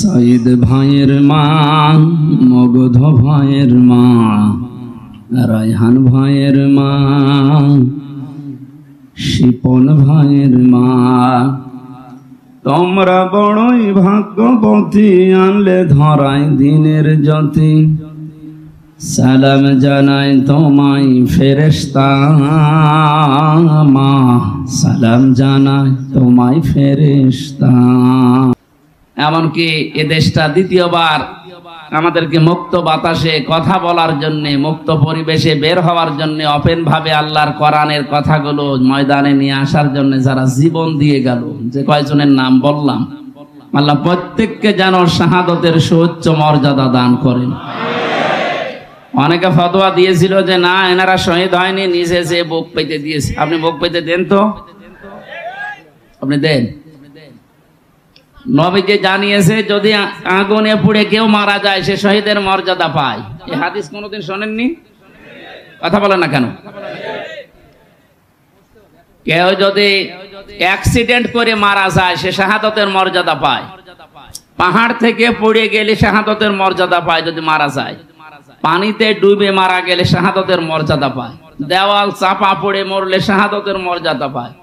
সাইদ ভাইয়ের মা, মগধ ভাইয়ের মা, রায়হান ভাইয়ের মা, শিপন ভাইয়ের মা, তোমরা বড়ই ভাগ্যবতী, আনলে ধরাই দিনের জ্যোতি। সালাম জানাই তোমায় ফেরেশতা মা, সালাম জানাই তোমায় ফেরেশতা। এমনকি এ দেশটা দ্বিতীয়বার আমাদেরকে মুক্ত বাতাসে কথা বলার জন্য, মুক্ত পরিবেশে বের হওয়ার জন্য, ওপেন ভাবে আল্লাহর কোরআনের কথাগুলো ময়দানে নিয়ে আসার জন্য যারা জীবন দিয়ে গেল, যে কয়জনের নাম বললাম, আল্লাহ প্রত্যেককে যেন শাহাদতের সুউচ্চ মর্যাদা দান করেন। অনেকে ফতোয়া দিয়েছিল যে না, এনারা শহীদ হয়নি, নিজে যে বুক পেতে দিয়েছে। আপনি বুক পেতে দেন তো, আপনি দেন। নবীজি জানিয়েছে যদি আগুনে পুড়ে কেউ মারা যায় সে শহীদের মর্যাদা পায়। এই হাদিস কোনোদিন শোনেননি? কথা বলেন না কেন? কেউ যদি অ্যাক্সিডেন্ট করে মারা যায় সে শাহাদতের মর্যাদা পায়। পাহাড় থেকে পড়ে গেলে শাহাদতের মর্যাদা পায় যদি মারা যায়। পানিতে ডুবে মারা গেলে শাহাদতের মর্যাদা পায়। দেওয়াল চাপা পড়ে মরলে শাহাদতের মর্যাদা পায়।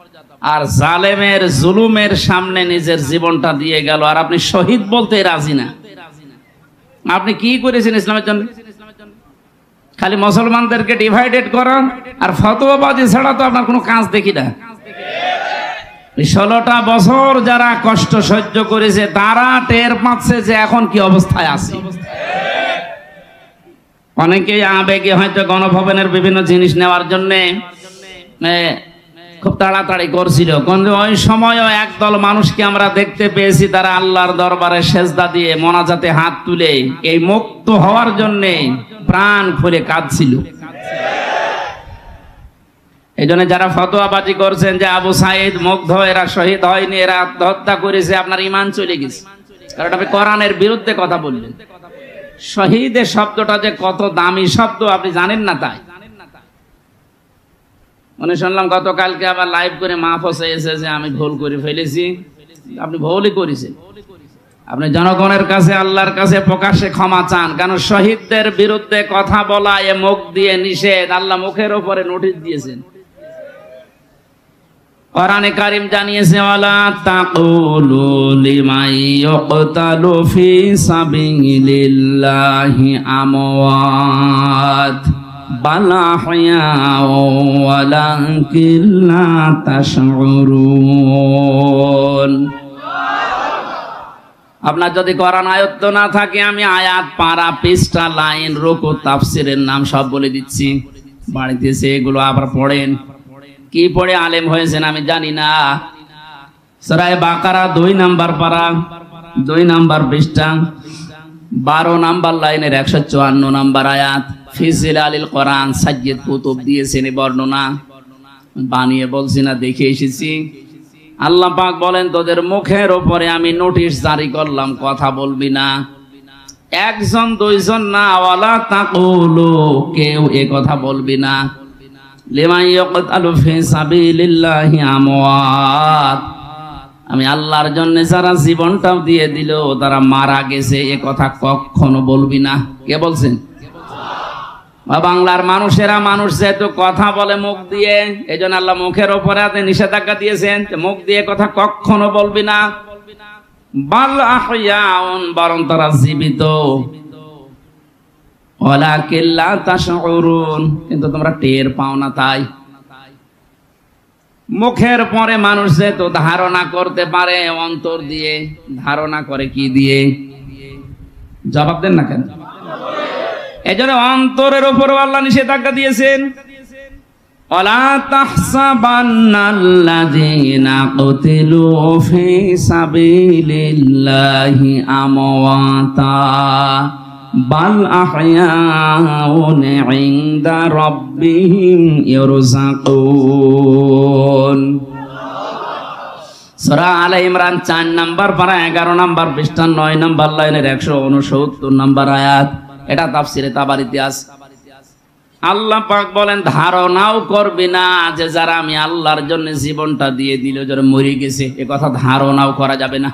আর জালেমের জুলুমের সামনে নিজের জীবনটা দিয়ে গেল, আর আপনি শহীদ বলতে রাজি না। আপনি কি করেছেন ইসলামের জন্য? খালি মুসলমানদেরকে ডিভাইডেড করেন আর ফতোয়াবাজি ছাড়া তো আপনার কোনো কাজ দেখি না। 16টা বছর যারা কষ্ট সহ্য করেছে তারা টের পাচ্ছে যে এখন কি অবস্থায় আছে। অনেকেই আবেগে হয়তো গণভবনের বিভিন্ন জিনিস নেওয়ার জন্য খুব তাড়াতাড়ি করছিল, কিন্তু ওই সময়ও একদল মানুষকে আমরা দেখতে পেয়েছি তারা আল্লাহর দরবারে সেজদা দিয়ে মোনাজাতে হাত তুলে এই মুক্ত হওয়ার জন্য প্রাণ খুলে কাঁদছিল। এই জন্য যারা ফতোয়াবাজি করছেন যে আবু সাইদ মুগ্ধ, এরা শহীদ হয়নি, এরা আত্মহত্যা করেছে, আপনার ঈমান চলে গেছে, কারণ আপনি কোরআনের বিরুদ্ধে কথা বললেন। শহীদের শব্দটা যে কত দামি শব্দ আপনি জানেন না। তাই মনে শুনলাম গতকালকে আবার লাইভ করে মাহফিজ এসে যে আমি ভুল করে ফেলেছি। আপনি ভুলই করেছেন। আপনি জনগণের কাছে, আল্লাহর কাছে প্রকাশ্যে ক্ষমা চান, কারণ শহীদদের বিরুদ্ধে কথা বলা এ মুখ দিয়ে নিষেধ। আল্লাহ মুখের উপরে নোটিশ দিয়েছেন। কোরআনে কারীম জানিয়েছে ওয়ালা তাকুলু লিমান ইউকতালু ফি সাবিলিল্লাহি আমওয়াত বাল আহইয়াউ ওয়ালাকিন লা তাশউরুন। আপনার যদি কোরআন আয়ত্ত না থাকে আমি আয়াত, পারা, পৃষ্ঠা, লাইন, রুকু, তাফসিরের নাম সব বলে দিচ্ছি। বাড়িতে এসে এগুলো আবার পড়েন। কি পড়ে আলেম হয়েছেন আমি জানি না। সূরা বাকারা 2 নাম্বার পারা, 2 নাম্বার পৃষ্ঠা, 12 নাম্বার লাইনের 154 নাম্বার আয়াত। ফি জিলালিল কোরআন সাজ্জিদ কুতুব দিয়েছেন বর্ণনা, বানিয়ে বলছি না, দেখে এসেছি। আল্লাহ পাক বলেন তোদের মুখের উপরে আমি নোটিশ জারি করলাম, কথা বলবি না। একজন দুইজন না, ওয়ালা তাকুলু, কেউ এ কথা বলবি না। লিমান ইউকতালু ফি সাবিলিল্লাহি আমওয়াত, আমি আল্লাহর জন্য যারা জীবনটাও দিয়ে দিল তারা মারা গেছে, এ কথা কখনো বলবি না। কে বলছেন? বাংলার মানুষেরা, মানুষ যেহেতু কথা বলে মুখ দিয়ে, এই জন্য আল্লাহ মুখের উপরে নিষেধাজ্ঞা দিয়েছেন, মুখ দিয়ে কথা কখনো বলবি না। বাল আহইয়াউন, বরং তারা জীবিত। ওয়ালাকিন লা তাশউরুন, কিন্তু তোমরা টের পাও না। তাই মুখের পরে মানুষ যেহেতু ধারণা করতে পারে, অন্তর দিয়ে ধারণা করে কি দিয়ে? জবাব দেন না কেন? এজন্য অন্তরের উপর আল্লাহ নিষেধাজ্ঞা দিয়েছেন। ওয়ালা তাহসাবান্নাল্লাযীনা কুতিলু ফি সাবিলিল্লাহি আমওয়াতা বাল আহইয়াউন ইনদা রাব্বিহিম ইরযাকুন। সূরা আলে ইমরান 4 নাম্বার পারা, 11 নাম্বার পৃষ্ঠা, 9 নাম্বার লাইনের 169 নাম্বার আয়াত। এটা তাফসিরে তাবারিতে আছে। আল্লাহ পাক বলেন ধারণাও করবে না যে যারা আমি আল্লাহর জন্য জীবনটা দিয়ে দিল যারা মরে গেছে, এ কথা ধারণাও করা যাবে না।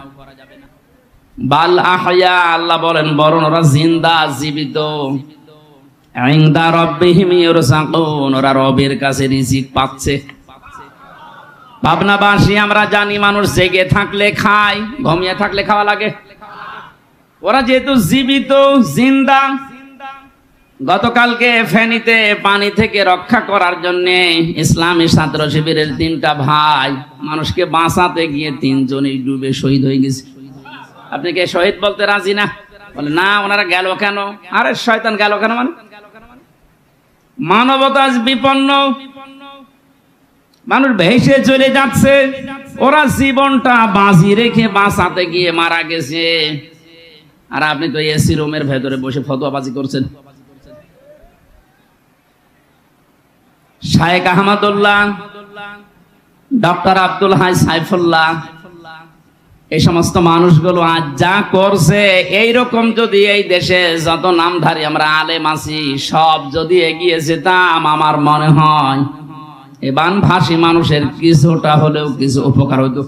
বাল আহয়া, আল্লাহ বলেন বরং ওরা জিন্দা, জীবিত। ইনদা রাব্বিহিম ইরযাকুন, ওরা রবের কাছে রিজিক পাচ্ছে। পাবনাবাসী আমরা জানি মানুষ জেগে থাকলে খায়, ঘুমিয়ে থাকলে খাওয়া লাগে। ওরা যেহেতু জীবিত, জিন্দা। গতকালকে ফেনীতে পানি থেকে রক্ষা করার জন্য ইসলামী ছাত্র শিবিরের 3টা ভাই মানুষকে বাঁচাতে গিয়ে 3 জনই ডুবে শহীদ হয়ে গেছে। আপনি কি শহীদ বলতে রাজি না? বলে না, ওনারা গেল কেন? আরে শয়তান গেল কেন মানে? মানবতা আজ বিপন্ন, মানুষ ভেসে চলে যাচ্ছে। ওরা জীবনটা বাজি রেখে বাঁচাতে গিয়ে মারা গেছে, আর আপনি তো এসি রুমের ভেতরে বসে ফতোয়াবাজি করছেন। শায়েখ আহমদুল্লাহ, ডক্টর আব্দুল হাই সাইফুল্লাহ, এই সমস্ত মানুষগুলো আজ যা করছে, এইরকম যদি এই দেশে যত নামধারী আমরা আলেম আছি সব যদি এগিয়ে যেতাম, আমার মনে হয় এই বানভাসী মানুষের কিছুটা হলেও কিছু উপকার হতো।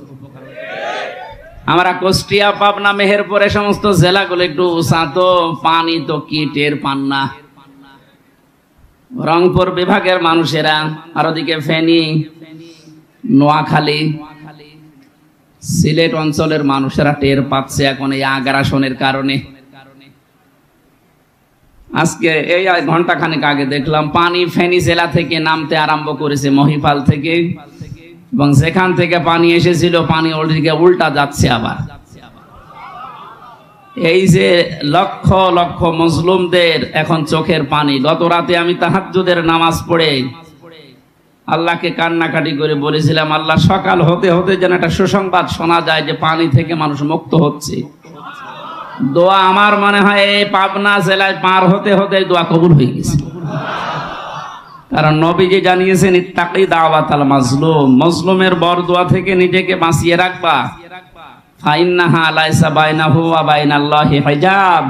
আমরা কুষ্টিয়া, পাবনা, মেহেরপুর এই সমস্ত জেলাগুলো একটু উঁচা, তো পানি তো কি টের পান না। রংপুর বিভাগের মানুষেরা, আর ওদিকে ফেনী, নোয়াখালী, সিলেট অঞ্চলের মানুষেরা টের পাচ্ছে এখন এই আগ্রাসনের কারণে। আজকে এই ঘন্টাখানেক আগে দেখলাম পানি ফেনী জেলা থেকে নামতে আরম্ভ করেছে, মহিপাল থেকে, এবং যেখান থেকে পানি এসেছিল পানি ওদিকে উল্টা যাচ্ছে আবার। এই যে লক্ষ লক্ষ মুসলিমদের এখন চোখের পানি। গত রাতে আমি তাহাজ্জুদের নামাজ পড়ে আল্লাহকে কান্নাকাটি করে বলেছিলাম, আল্লাহ সকাল হতে হতে যেন একটা সুসংবাদ শোনা যায় যে পানি থেকে মানুষ মুক্ত হচ্ছে। দোয়া আমার মনে হয় এই পাবনা জেলায় পার হতে হতে দোয়া কবুল হয়ে গেছে। কারণ নবীজি জানিয়েছেন, ইত্তাকি দাওয়াতাল মাজলুম, মাজলুমের বরদোয়া থেকে নিজেকে বাঁচিয়ে রাখবা। ফাইন্নাহা লাইসা বাইনাহু ওয়া বাইনাল্লাহি হিজাব,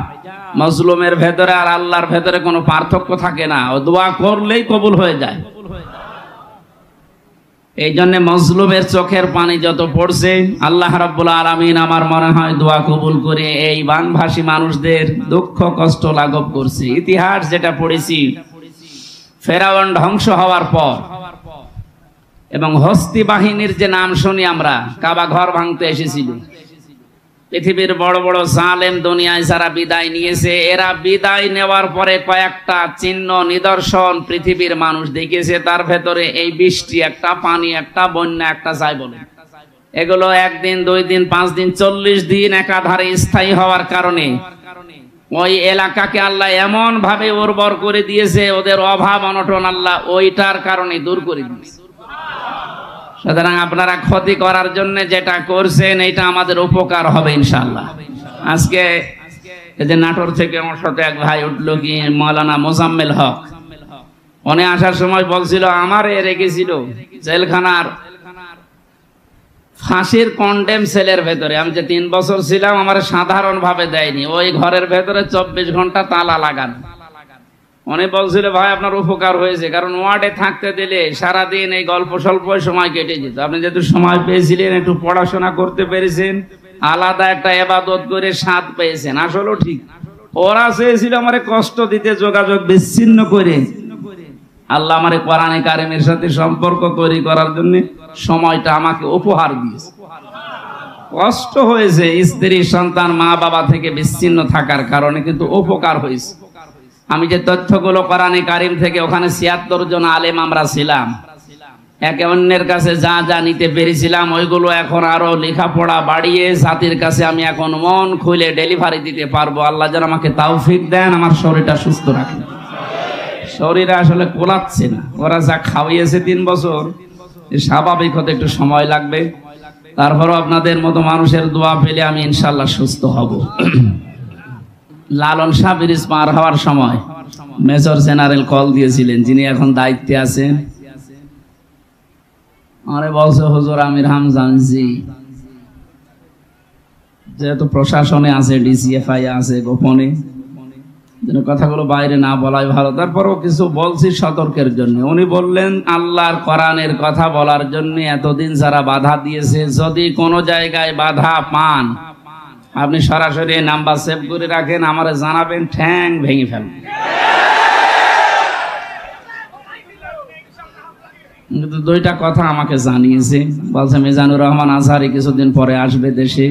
মাজলুমের ভেতরে আর আল্লাহর ভেতরে কোনো পার্থক্য থাকে না, ও দোয়া করলেই কবুল হয়ে যায়। এই জন্য মাজলুমের চোখের পানি যত পড়ছে, আল্লাহ রাব্বুল আলামিন আমার মনে হয় দোয়া কবুল করে এই বানভাসী মানুষদের দুঃখ কষ্ট লাঘব করছে। ইতিহাস যেটা পড়েছি, ফেরাউন ধ্বংস হওয়ার পর এবং হস্তি বাহিনীর যে নাম শুনি আমরা, কাবা ঘর ভাঙতে এসেছিল, পৃথিবীর বড় বড় জালেম দুনিয়ায় যারা বিদায় নিয়েছে, এরা বিদায় নেওয়ার পরে কয়েকটা চিহ্ন নিদর্শন পৃথিবীর মানুষ দেখেছে। তার ভেতরে এই বৃষ্টি একটা, পানি একটা, বন্যা একটা, যাই বলে, এগুলো 1 দিন 2 দিন 5 দিন 40 দিন একাধারে স্থায়ী হওয়ার কারণে ওই এলাকাকে আল্লাহ এমন ভাবে উর্বর করে দিয়েছে, ওদের অভাব অনটন আল্লাহ ওইটার কারণে দূর করে দিয়েছে। সুতরাং আপনারা ক্ষতি করার জন্য যেটা করছেন, এটা আমাদের উপকার হবে ইনশাআল্লাহ। আজকে এই যে নাটোর থেকে আমার সাথে এক ভাই উঠলো, কি মাওলানা মোজাম্মেল হক, উনি আসার সময় বলছিল আমার রেখেছিল জেলখানার ফাঁসির কন্ডেম সেলের ভেতরে। আমি যে 3 বছর ছিলাম, আমার সাধারণ ভাবে দেয়নি, ওই ঘরের ভেতরে 24 ঘন্টা তালা লাগানো। উনি বলছিল ভাই আপনার উপকার হয়েছে, কারণ ওয়ার্ডে থাকতে দিলে সারাদিন এই গল্প স্বল্প সময় কেটে যেত। আপনি যেহেতু সময় পেয়েছিলেন, একটু পড়াশোনা করতে পেরেছেন, আলাদা একটা ইবাদত করে স্বাদ পেয়েছেন। আসলেও ঠিক, ওরা চেয়েছিল আমারে কষ্ট দিতে, যোগাযোগ বিচ্ছিন্ন করে। আল্লাহ আমারে কোরআনে কারিমের সাথে সম্পর্ক তৈরি করার জন্য সময়টা আমাকে উপহার দিয়েছে। কষ্ট হয়েছে স্ত্রী, সন্তান, মা বাবা থেকে বিচ্ছিন্ন থাকার কারণে, কিন্তু উপকার হয়েছে। আমি যে তথ্যগুলো কোরআনে কারিম থেকে, ওখানে 76 জন আলেম আমরা ছিলাম, একে অন্যের কাছে যা যা নিতে পেরেছিলাম, ওইগুলো এখন আরো লেখাপড়া বাড়িয়ে জাতির কাছে আমি এখন মন খুলে ডেলিভারি দিতে পারবো। আল্লাহ যেন আমাকে তাওফিক দেন, আমার শরীরটা সুস্থ রাখেন। শরীরে আসলে কোলাচ্ছে না, ওরা যা খাওয়াইয়েছে 3 বছর, স্বাভাবিক হতে একটু সময় লাগবে। তারপরও আপনাদের মতো মানুষের দোয়া পেলে আমি ইনশাআল্লাহ সুস্থ হব। লালন শাহ ব্রিজ পার হওয়ার সময় মেজর জেনারেল কল দিয়েছিলেন, যিনি এখন দায়িত্বে আছেন। আরে বলছে হুজুর আমির হামজান জি, যেহেতু প্রশাসনে আছে, ডিসিএফআই আছে, গোপনে যেন কথাগুলো বাইরে না বলাই ভালো। তারপরও কিছু বলছি সতর্কের জন্য। উনি বললেন আল্লাহর কোরআনের কথা বলার জন্য এতদিন যারা বাধা দিয়েছে, যদি কোনো জায়গায় বাধা পান আপনি সরাসরি নাম্বার সেভ করে রাখেন, আমারে জানাবেন, ঠ্যাং ভেঙে ফেলবেন। কিন্তু দুইটা কথা আমাকে জানিয়েছে, বলছে মিজানুর রহমান আজহারি কিছুদিন পরে আসবে দেশে,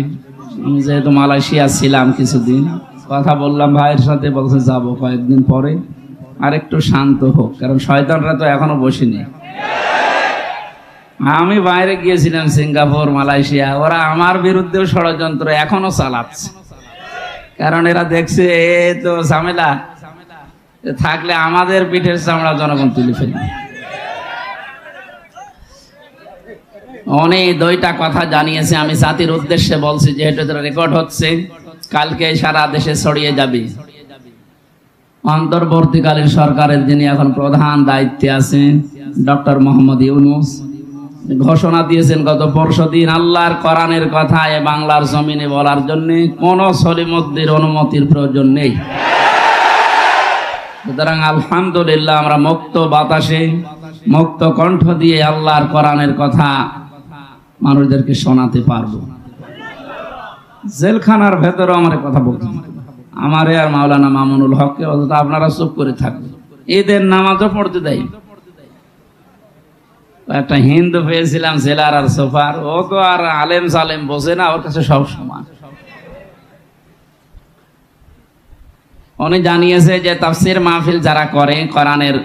যেহেতু মালয়েশিয়া ছিলাম কিছুদিন, কথা বললাম ভাইয়ের সাথে, বলছে যাবো কয়েকদিন পরে, আর একটু শান্ত হোক, কারণ শয়তানরা তো এখনো বসেনি। আমি বাইরে গিয়েছিলাম সিঙ্গাপুর, মালয়েশিয়া, ওরা আমার বিরুদ্ধেও ষড়যন্ত্র এখনো চালাচ্ছে, কারণ এরা দেখছে এ তো ঝামেলা থাকলে আমাদের পিঠের চামড়া জনগণ তুলে ফেলবে। অনেক দুইটা কথা জানিয়েছে, আমি জাতির উদ্দেশ্যে বলছি, যেহেতু এটা রেকর্ড হচ্ছে, কালকে সারা দেশে ছড়িয়ে যাবে। অন্তর্বর্তীকালীন সরকারের যিনি এখন প্রধান দায়িত্বে আছেন ডক্টর মোহাম্মদ ইউনূস ঘোষণা দিয়েছেন গত পরশুদিন, আল্লাহর কোরআনের কথা এ বাংলার জমিনে বলার জন্য কোন সলিমুদ্দির অনুমতির প্রয়োজন নেই। সুতরাং আলহামদুলিল্লাহ আমরা মুক্ত বাতাসে মুক্ত কণ্ঠ দিয়ে আল্লাহর কোরআনের কথা মানুষদেরকে শোনাতে পারবো। জেলখানার ভেতরে আমার কথা বলতে আমারে আর মাওলানা মামুনুল হককে অন্তত আপনারা চুপ করে থাকবেন, ঈদের নামাজও পড়তে দেয়। একটা হিন্দু পেয়েছিলাম জেলার আর সোফার, ও তো আর আলেম সালেম বোঝে না, ওর কাছে সব সমান। উনি জানিয়েছে যে তাফসীর মাহফিল যারা করে কোরআনের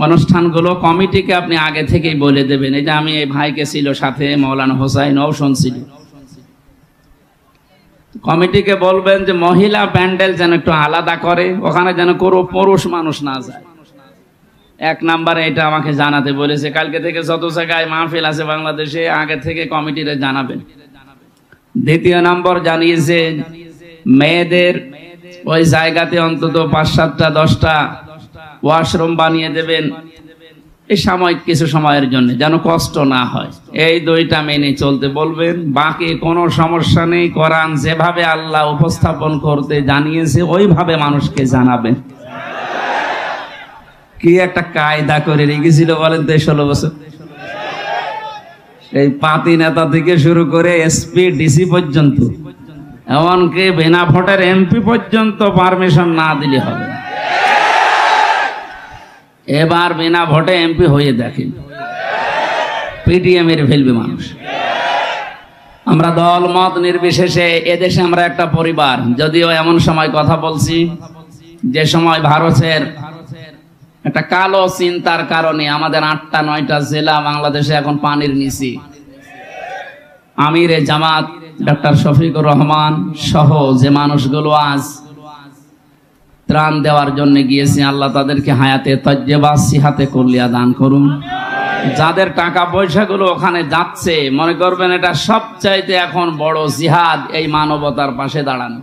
অনুষ্ঠানগুলো কমিটিকে আপনি আগে থেকেই বলে দেবেন। এই যে আমি এই ভাইকে ছিল সাথে মৌলানা হোসাইন ও শুনছিল, কমিটিকে বলবেন যে মহিলা প্যান্ডেল যেন একটু আলাদা করে, ওখানে যেন কোনো পুরুষ মানুষ না যায়। এক নাম্বারে এটা আমাকে জানাতে বলেছে, কালকে থেকে যত জায়গায় মাহফিল আছে বাংলাদেশে আগে থেকে কমিটিরে জানাবেন। দ্বিতীয় নম্বর জানিয়েছে মেয়েদের ওই জায়গাতে অন্তত ৫-৭টা ১০টা ওয়াশরুম বানিয়ে দেবেন, এই সাময়িক কিছু সময়ের জন্য, যেন কষ্ট না হয়। এই দুইটা মেনে চলতে বলবেন, বাকি কোনো সমস্যা নেই। কোরআন যেভাবে আল্লাহ উপস্থাপন করতে জানিয়েছে ওইভাবে মানুষকে জানাবেন। কি একটা কায়দা করে রেখেছিল বলেন তো 16 বছর, এই পাতি নেতা থেকে শুরু করে এসপি ডিসি পর্যন্ত, এমনকি বিনা ভোটের এমপি পর্যন্ত পারমিশন না দিলে হবে। এবার বিনা ভোটে এমপি হয়ে দেখেন, পিটিএ মেরে ফেলবে মানুষ। আমরা দল মত নির্বিশেষে এদেশে আমরা একটা পরিবার। যদিও এমন সময় কথা বলছি যে সময় ভারতের একটা কালো চিন্তার কারণে আমাদের 8টা-9টা জেলা বাংলাদেশে এখন পানির নিচে। আমিরে জামাত ডক্টর শফিকুর রহমান সহ যে মানুষগুলো আজ ত্রাণ দেওয়ার জন্য গিয়েছে, আল্লাহ তাদেরকে হায়াতে তজ্জেবা সিহাতে কল্লিয়া দান করুন। যাদের টাকা পয়সাগুলো ওখানে যাচ্ছে, মনে করবেন এটা সবচাইতে এখন বড় জিহাদ, এই মানবতার পাশে দাঁড়ানো।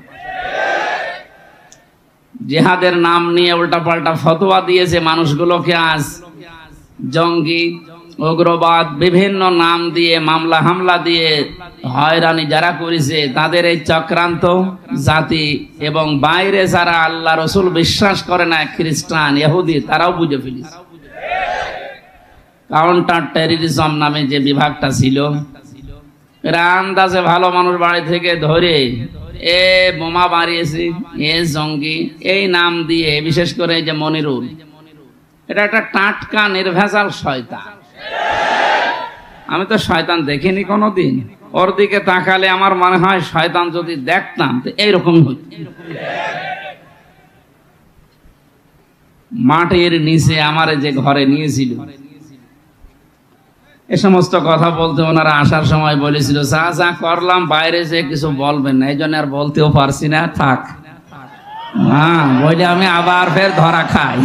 জিহাদের নাম নিয়ে উল্টাপাল্টা ফতোয়া দিয়েছে মানুষগুলোকে, আজ জঙ্গি উগ্রবাদ বিভিন্ন নাম দিয়ে মামলা হামলা দিয়ে হয়রানি যারা করেছে, তাদের এই চক্রান্ত জাতি এবং বাইরে যারা আল্লাহ রসুল বিশ্বাস করে না, খ্রিস্টান ইহুদি, তারাও বুঝে ফেলেছে। কাউন্টার টেররিজম নামে যে বিভাগটা ছিল, এরা আন্দাজে ভালো মানুষ বাড়ি থেকে ধরে এ বোমা বাড়িয়েছে, এ জঙ্গি, এই নাম দিয়ে, বিশেষ করে যে মনিরুল, এটা একটা টাটকা নির্ভেজাল শয়তান। আমি তো শয়তান দেখিনি কোনোদিন, ওর দিকে তাকালে আমার মনে হয় শয়তান যদি দেখতাম তো এইরকম হইত। মাটির নিচে আমার যে ঘরে নিয়েছিল, এ সমস্ত কথা বলতে ওনারা আসার সময় বলেছিল, যা যা করলাম বাইরে যে কিছু বলবেন না, এই জন্য আর বলতেও পারছি না, থাক। হ্যাঁ, বলে আমি আবার ফের ধরা খাই,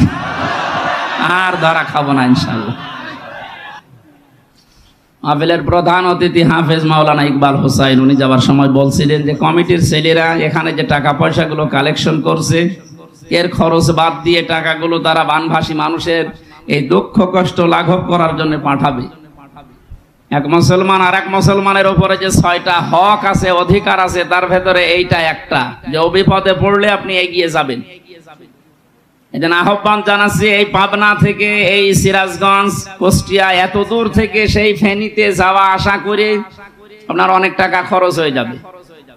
আর ধরা খাবো না ইনশাল্লাহ। মাহফিলের প্রধান অতিথি হাফেজ মাওলানা ইকবাল হোসাইন, উনি যাবার সময় বলছিলেন যে কমিটির ছেলেরা এখানে যে টাকা পয়সাগুলো কালেকশন করছে, এর খরচ বাদ দিয়ে টাকাগুলো তারা বানভাসী মানুষের এই দুঃখ কষ্ট লাঘব করার জন্য পাঠাবে। এক মুসলমান আর এক মুসলমানের উপরে যে 6টা হক আছে, অধিকার আছে, তার ভেতরে এইটা একটা, যে বিপদে পড়লে আপনি এগিয়ে যাবেন। এজন্য আহ্বান জানাচ্ছি, এই পাবনা থেকে, এই সিরাজগঞ্জ, কুষ্টিয়া, এত দূর থেকে সেই ফেনীতে যাওয়া আসা করে আপনার অনেক টাকা খরচ হয়ে যাবে।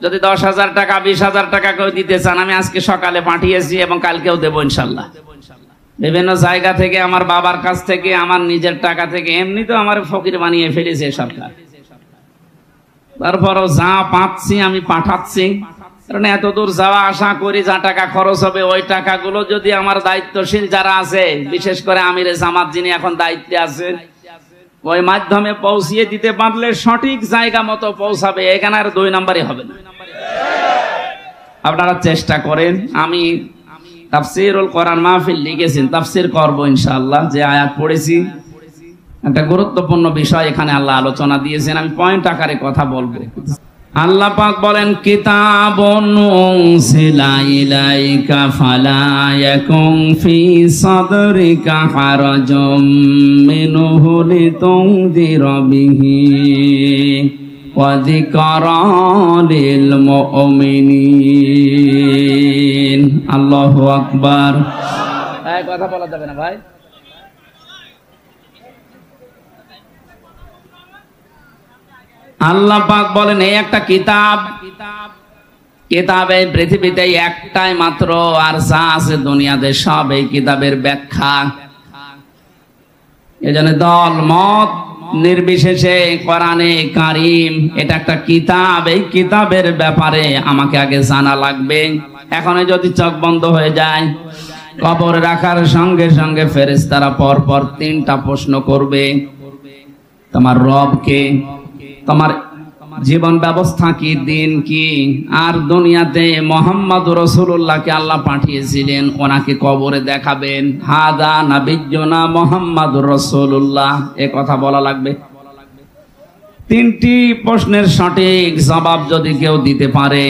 যদি 10,000 টাকা 20,000 টাকা কেউ দিতে চান, আমি আজকে সকালে পাঠিয়েছি এবং কালকেও দেবো ইনশাল্লাহ। বিভিন্ন জায়গা থেকে, আমার বাবার কাছ থেকে, আমার নিজের টাকা থেকে, এমনি তো আমার ফকির বানিয়ে ফেলেছে সরকার। তারপরও যা পাচ্ছি আমি পাঠাচ্ছি, কারণ এত দূর যাওয়া আসা করি, যা টাকা খরচ হবে ওই টাকাগুলো যদি আমার দায়িত্বশীল যারা আছে, বিশেষ করে আমিরে জামাত যিনি এখন দায়িত্বে আছেন, ওই মাধ্যমে পৌঁছিয়ে দিতে পারলে সঠিক জায়গা মতো পৌঁছাবে, এখানে আর 2 নম্বরই হবে না। আপনারা চেষ্টা করেন। আমি তাফসীরুল কোরআন মাহফিল লিখেছেন, তাফসীর করব ইনশাআল্লাহ। যে আয়াত পড়েছি একটা গুরুত্বপূর্ণ বিষয় এখানে আল্লাহ আলোচনা দিয়েছেন, আমি পয়েন্ট আকারে কথা বলবো। আল্লাহ পাক বলেন, কিতাবুন উনজিলা ইলাইকা ফালা ইয়াকুন ফি সাদরিকা হারাজুম মিনহু লিতুনযিরা বিহি ওয়া যিকরা লিল মুমিনিন। আল্লাহু আকবার। এই কথা বলা যাবে না ভাই। আল্লাহ পাক বলেন, এই একটা কিতাব, কিতাবে পৃথিবীতে একটাই মাত্র, আর যা আছে দুনিয়াতে সব এই কিতাবের ব্যাখ্যা। এজন্য দল মত নির্বিশেষে কোরআনে কারীম এটা একটা কিতাব, এই কিতাবের ব্যাপারে আমাকে আগে জানা লাগবে। এখন যদি চোখ বন্ধ হয়ে যায়, কবর রাখার সঙ্গে সঙ্গে ফেরেশতারা পর পর 3টা প্রশ্ন করবে, তোমার রব কে, তোমার জীবন ব্যবস্থা কি, দিন কি, আর দুনিয়াতে মুহাম্মদুর রাসূলুল্লাহকে আল্লাহ পাঠিয়েছিলেন, ওনাকে কবরে দেখাবেন। হাদা নাবিয়্যুনা মুহাম্মদুর রাসূলুল্লাহ, এ কথা বলা লাগবে। 3টি প্রশ্নের সঠিক জবাব যদি কেউ দিতে পারে,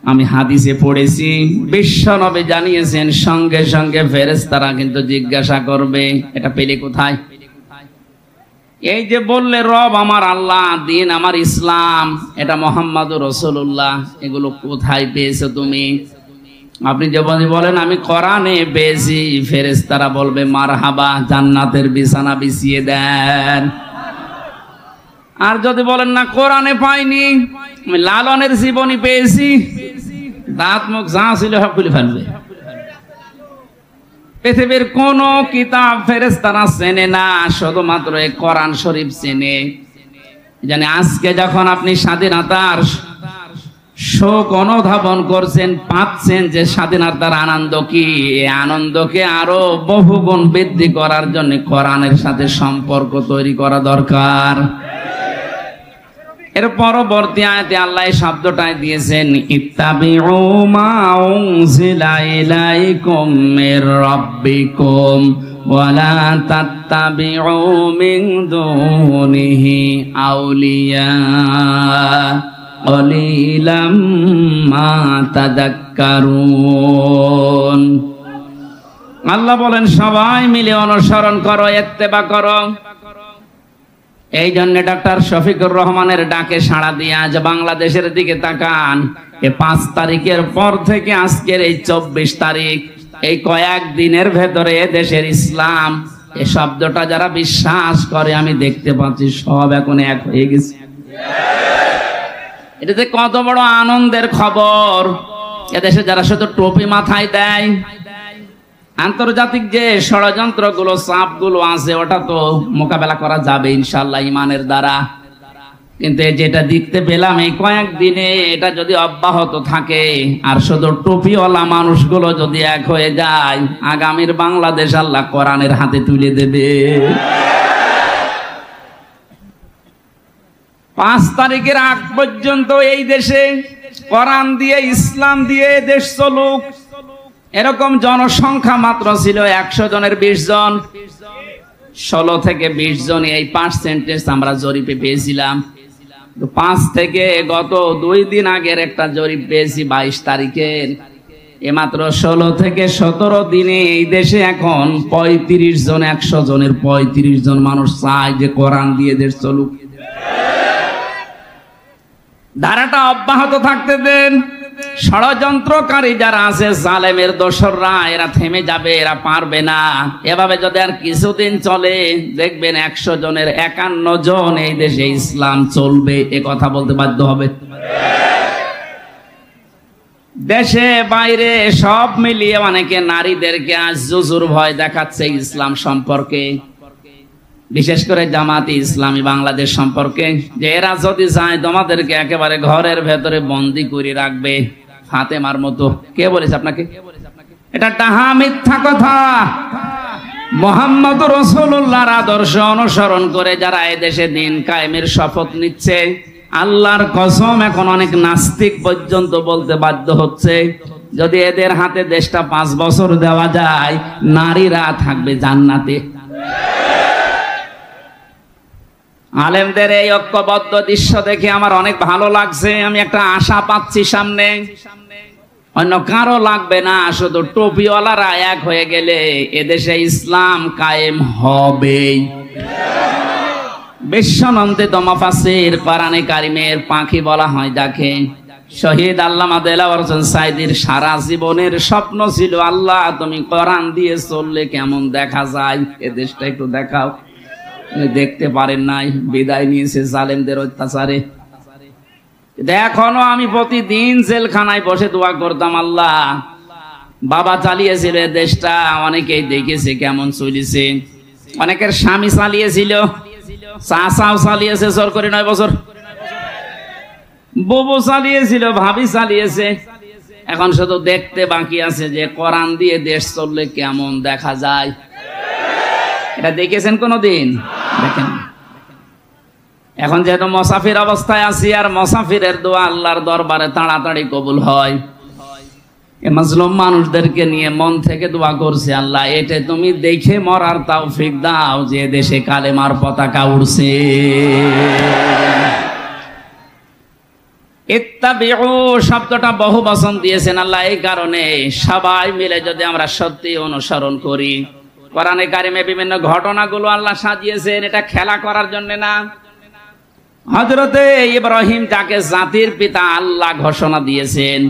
আমি হাদিসে পড়েছি, বিশ্বনবী জানিয়েছেন সঙ্গে সঙ্গে ফেরেশতারা কিন্তু জিজ্ঞাসা করবে, এটা পেলে কোথায়? এই যে বললে রব আমার আল্লাহ, দিন আমার ইসলাম, এটা মুহাম্মদুর রাসূলুল্লাহ, এগুলো কোথায় পেয়েছো তুমি? আপনি যদি বলেন আমি কোরআনে পেয়েছি, ফেরেশতারা বলবে মারহাবা, জান্নাতের বিছানা বিছিয়ে দেন। আর যদি বলেন না কোরআনে পাইনি, আমি লালনের জীবনী পেয়েছি, দাঁত মুখ যা ছিল সব খুলে ফেলবে। পৃথিবীর কোন কিতাব ফেরেশতারা চেনে না, শুধুমাত্র এই কোরআন শরীফ চেনে। জানি আজকে যখন আপনি স্বাধীনতার শোক অনুধাবন করছেন, পাচ্ছেন যে স্বাধীনতার আনন্দ কি, এই আনন্দকে আরো বহুগুণ বৃদ্ধি করার জন্য কোরআনের সাথে সম্পর্ক তৈরি করা দরকার। এর পরবর্তী আয়াতে আল্লাহ এই শব্দটাই দিয়েছেন, ইত্তাবিউ মা উনজিলা ইলাইকুম মির রাব্বিকুম ওয়া লা তাত্তাবিউ মিন দুনিহি আউলিয়া কলিলাম মা তাযাক্কারুন। আল্লাহ বলেন, সবাই মিলে অনুসরণ করো, ইত্তেবা করো। এই জন্য ডক্টর শফিকুর রহমানের ডাকে সাড়া দিয়ে আজ বাংলাদেশের দিকে তাকান। এই 5 তারিখের পর থেকে আজকের এই 24 তারিখ, এই কয়েক দিনের ভেতরে দেশের ইসলাম এই শব্দটা যারা বিশ্বাস করে, আমি দেখতে পাচ্ছি সব এখন এক হয়ে গেছে। এটাতে কত বড় আনন্দের খবর। এদেশে যারা শুধু টুপি মাথায় দেয়, আন্তর্জাতিক যে ষড়যন্ত্র গুলো, চাপ গুলো আছে, ওটা তো মোকাবেলা করা যাবে ইনশাআল্লাহ ইমানের দ্বারা। কিন্তু যেটা দেখতে পেলাম এই কয়েকদিনে, এটা যদি অব্যাহত থাকে আর শুধু টুপিওয়ালা মানুষগুলো যদি এক হয়ে যায়, আগামীর বাংলাদেশ আল্লাহ কোরআনের হাতে তুলে দেবে। 5 তারিখের আগ পর্যন্ত এই দেশে কোরআন দিয়ে, ইসলাম দিয়ে দেশ চলুক, এরকম জনসংখ্যা মাত্র ছিল 100 জনের 20 জন। 16 থেকে 20 জন এই পার্সেন্টেজ আমরা জরিপে পেয়েছিলাম। 5 থেকে গত 2 দিন আগের একটা জরিপ পেয়েছি 22 তারিখের। এমাত্র 16 থেকে 17 দিনে এই দেশে এখন 35 জন, 100 জনের 35 জন মানুষ চায় যে কোরআন দিয়ে দেশ চলুক। ধারাটা অব্যাহত থাকতে দেন। ষড়যন্ত্রকারী যারা আছে, জালেমের দোসররা, এরা থেমে যাবে, এরা পারবে না। এভাবে যদি আর কিছুদিন চলে, দেখবেন 100 জনের 51 জন এই দেশে ইসলাম চলবে, এ কথা বলতে বাধ্য হবে। দেশে বাইরে সব মিলিয়ে অনেকে নারীদেরকে আজ জুজুর ভয় দেখাচ্ছে ইসলাম সম্পর্কে, বিশেষ করে জামাতি ইসলামী বাংলাদেশ সম্পর্কে, যে এরা যদি চায় তোমাদেরকে একেবারে ঘরের ভেতরে বন্দি করে রাখবে ফাতেমার মতো। কে বলেছে আপনাকে? এটা ডাহা মিথ্যা কথা। মুহাম্মদ রাসূলুল্লাহর আদর্শ অনুসরণ করে যারা এদেশে দিন কায়েমের শপথ নিচ্ছে, আল্লাহর কসম এখন অনেক নাস্তিক পর্যন্ত বলতে বাধ্য হচ্ছে, যদি এদের হাতে দেশটা 5 বছর দেওয়া যায়, নারীরা থাকবে জান্নাতে। আলেমদের এই ঐক্যবদ্ধ দৃশ্য দেখে আমার অনেক ভালো লাগছে। আমি একটা আশা পাচ্ছি সামনে, অন্য কারো লাগবে না, শুধু টুপিওয়ালারা এক হয়ে গেলে এদেশে ইসলাম কায়েম হবে। বিশ্বনন্দিত মুফাসসির কোরআনে কারিমের পাখি বলা হয় যাকে, শহীদ আল্লামা দেলাওয়ার হোসেন সাঈদীর সারা জীবনের স্বপ্ন ছিল, আল্লাহ তুমি কোরআন দিয়ে চললে কেমন দেখা যায়, এ দেশটা একটু দেখাও। দেখতে পারেন নাই, বিদায় নিয়েছে জালেমদের অত্যাচারে। এখনো আমি প্রতিদিন জেলখানায় বসে দোয়া করতাম, আল্লাহ বাবা চালিয়েছিল দেশটা, অনেকেই দেখেছে কেমন চলেছে, অনেকের স্বামী চালিয়েছিল, চাচাও চালিয়েছে জোর করে 9 বছর, বউ চালিয়েছিল, ভাবি চালিয়েছে, এখন শুধু দেখতে বাকি আছে যে কোরআন দিয়ে দেশ চললে কেমন দেখা যায়। এটা দেখেছেন কোনদিন? দেখেন। এখন যেহেতু মুসাফির অবস্থায় আছি, আর মুসাফিরের দোয়া আল্লাহর দরবারে তাড়াতাড়ি কবুল হয়, এই মাজলুম মানুষদেরকে নিয়ে মন থেকে দোয়া করছি, আল্লাহ এটা তুমি দেখে মরার তৌফিক দাও যে দেশে কালেমার পতাকা উড়ছে। ইত্তাবিউ শব্দটা বহু বচন দিয়েছেন আল্লাহ এই কারণে, সবাই মিলে যদি আমরা সত্যি অনুসরণ করি। কোরআনে কারিমে বিভিন্ন ঘটনাগুলো আল্লাহ সাজিয়েছেন, এটা খেলা করার জন্য না। হযরতে ইব্রাহিম যাকে জাতির পিতা আল্লাহ ঘোষণা দিয়েছেন,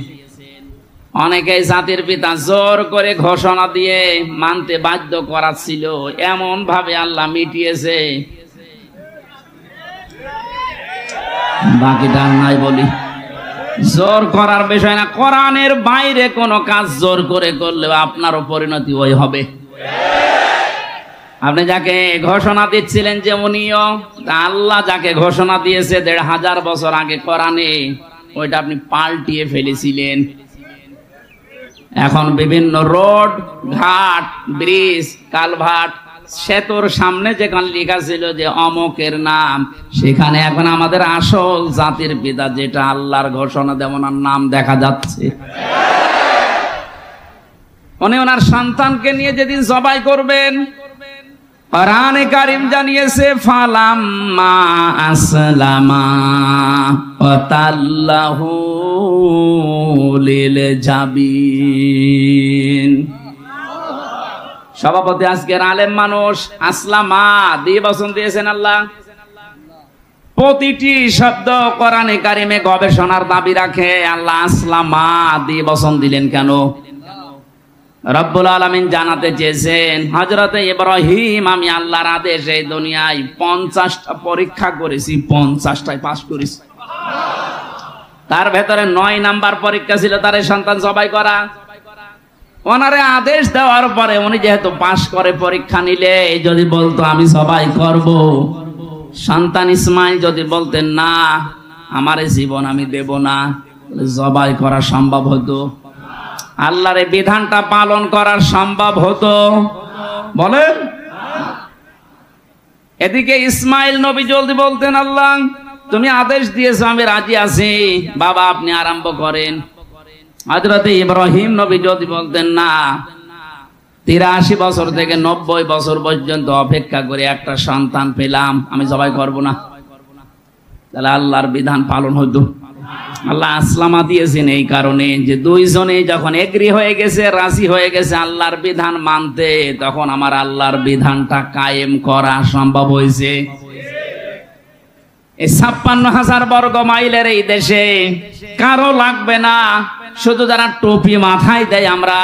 অনেকেই জাতির পিতা জোর করে ঘোষণা দিয়ে মানতে বাধ্য করাচ্ছিল, এমন ভাবে আল্লাহ মিটিয়েছে, বাকিটা নাই বলি। জোর করার বিষয় না, কোরআনের বাইরে কোনো কাজ জোর করে করলেও আপনারও পরিণতি ওই হবে। আপনি যাকে ঘোষণা দিচ্ছিলেন যে উনিও, আল্লাহ যাকে ঘোষণা দিয়েছে 1500 বছর আগে কোরআনে, ওইটা আপনি পাল্টিয়ে ফেলেছিলেন। এখন বিভিন্ন রোড, ঘাট, ব্রিজ, কালভার্ট, সেতুর সামনে যেখানে লেখা ছিল যে অমকের নাম, সেখানে এখন আমাদের আসল জাতির পিতা যেটা আল্লাহর ঘোষণা দেওয়ার নাম দেখা যাচ্ছে। উনি ওনার সন্তানকে নিয়ে যেদিন জবাই করবেন, কোরআনে কারীম জানিয়েছে ফালাম্মা আসলামা ওয়া তাল্লাহু লিল জাবিন। সভাপতি আজকের আলেম মানুষ, আসলামা দিয়ে বচন দিয়েছেন আল্লাহ। প্রতিটি শব্দ কোরআনে কারিমে গবেষণার দাবি রাখে, আল্লাহ আসলামা দিয়ে বচন দিলেন কেন? রব্বুল আলামিন জানাতে চেয়েছেন, হযরতে ইব্রাহিম আমি আল্লাহর আদেশে এই দুনিয়ায় 50টা পরীক্ষা করেছি, 50টায় পাস করেছি। তার ভেতরে 9 নাম্বার পরীক্ষা ছিল তার সন্তান জবাই করা। ওনারে আদেশ দেওয়ার পরে উনি যেহেতু পাস করে পরীক্ষা নিলে, যদি বলতো আমি জবাই করব, সন্তান ইসমাইল যদি বলতেন না আমার জীবন আমি দেব না, জবাই করা সম্ভব হতো? আল্লাহর এই বিধানটা পালন করা সম্ভব হতো? বলেন। এদিকে ইসমাইল নবী জলদি বলতেন, আল্লাহ তুমি আদেশ দিয়েছো, আমি রাজি আছি, বাবা আপনি আরম্ভ করেন। হযরতে ইব্রাহিম নবী যদি বলতেন না, 83 বছর থেকে 90 বছর পর্যন্ত অপেক্ষা করে একটা সন্তান পেলাম, আমি জবাই করব না, তাহলে আল্লাহর বিধান পালন হতো? আল্লাহ আসলামা দিয়েছেন এই কারণে যে দুইজনে যখন এগ্রি হয়ে গেছে, রাজি হয়ে গেছে আল্লাহর বিধান মানতে, তখন আমার আল্লাহর বিধানটা কায়েম করা সম্ভব হয়েছে। এই 56,000 বর্গ মাইলের এই দেশে কারো লাগবে না, শুধু যারা টুপি মাথায় দেয় আমরা,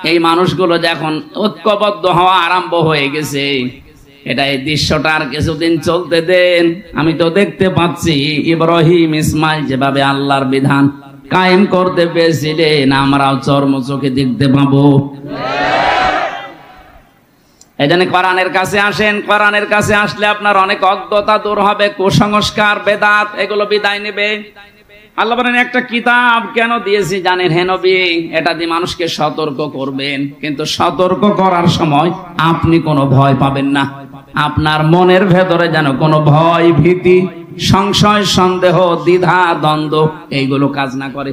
এই মানুষগুলো যখন ঐক্যবদ্ধ হওয়া আরম্ভ হয়ে গেছে, এটা এই দৃশ্যটা আর কিছুদিন চলতে দেন। আমি তো দেখতে পাচ্ছি ইব্রাহিম ইসমাইল যেভাবে আল্লাহর বিধান কায়েম করতে পেরেছিলেন, আমরাও চর্ম চোখে দেখতে পাবো। এই জন্য কোরআনের কাছে আসেন। কোরআনের কাছে আসলে আপনার অনেক অজ্ঞতা দূর হবে, কুসংস্কার, বেদাত এগুলো বিদায় নেবে। আল্লাহ বলেন একটা কিতাব কেন দিয়েছি জানেন হে নবী? এটা দিয়ে মানুষকে সতর্ক করবেন, কিন্তু সতর্ক করার সময় আপনি কোনো ভয় পাবেন না। আপনার মনের ভেতরে যেন কোনো ভয়, ভীতি, সংশয়, সন্দেহ, দ্বিধা, দ্বন্দ্ব এইগুলো কাজ না করে।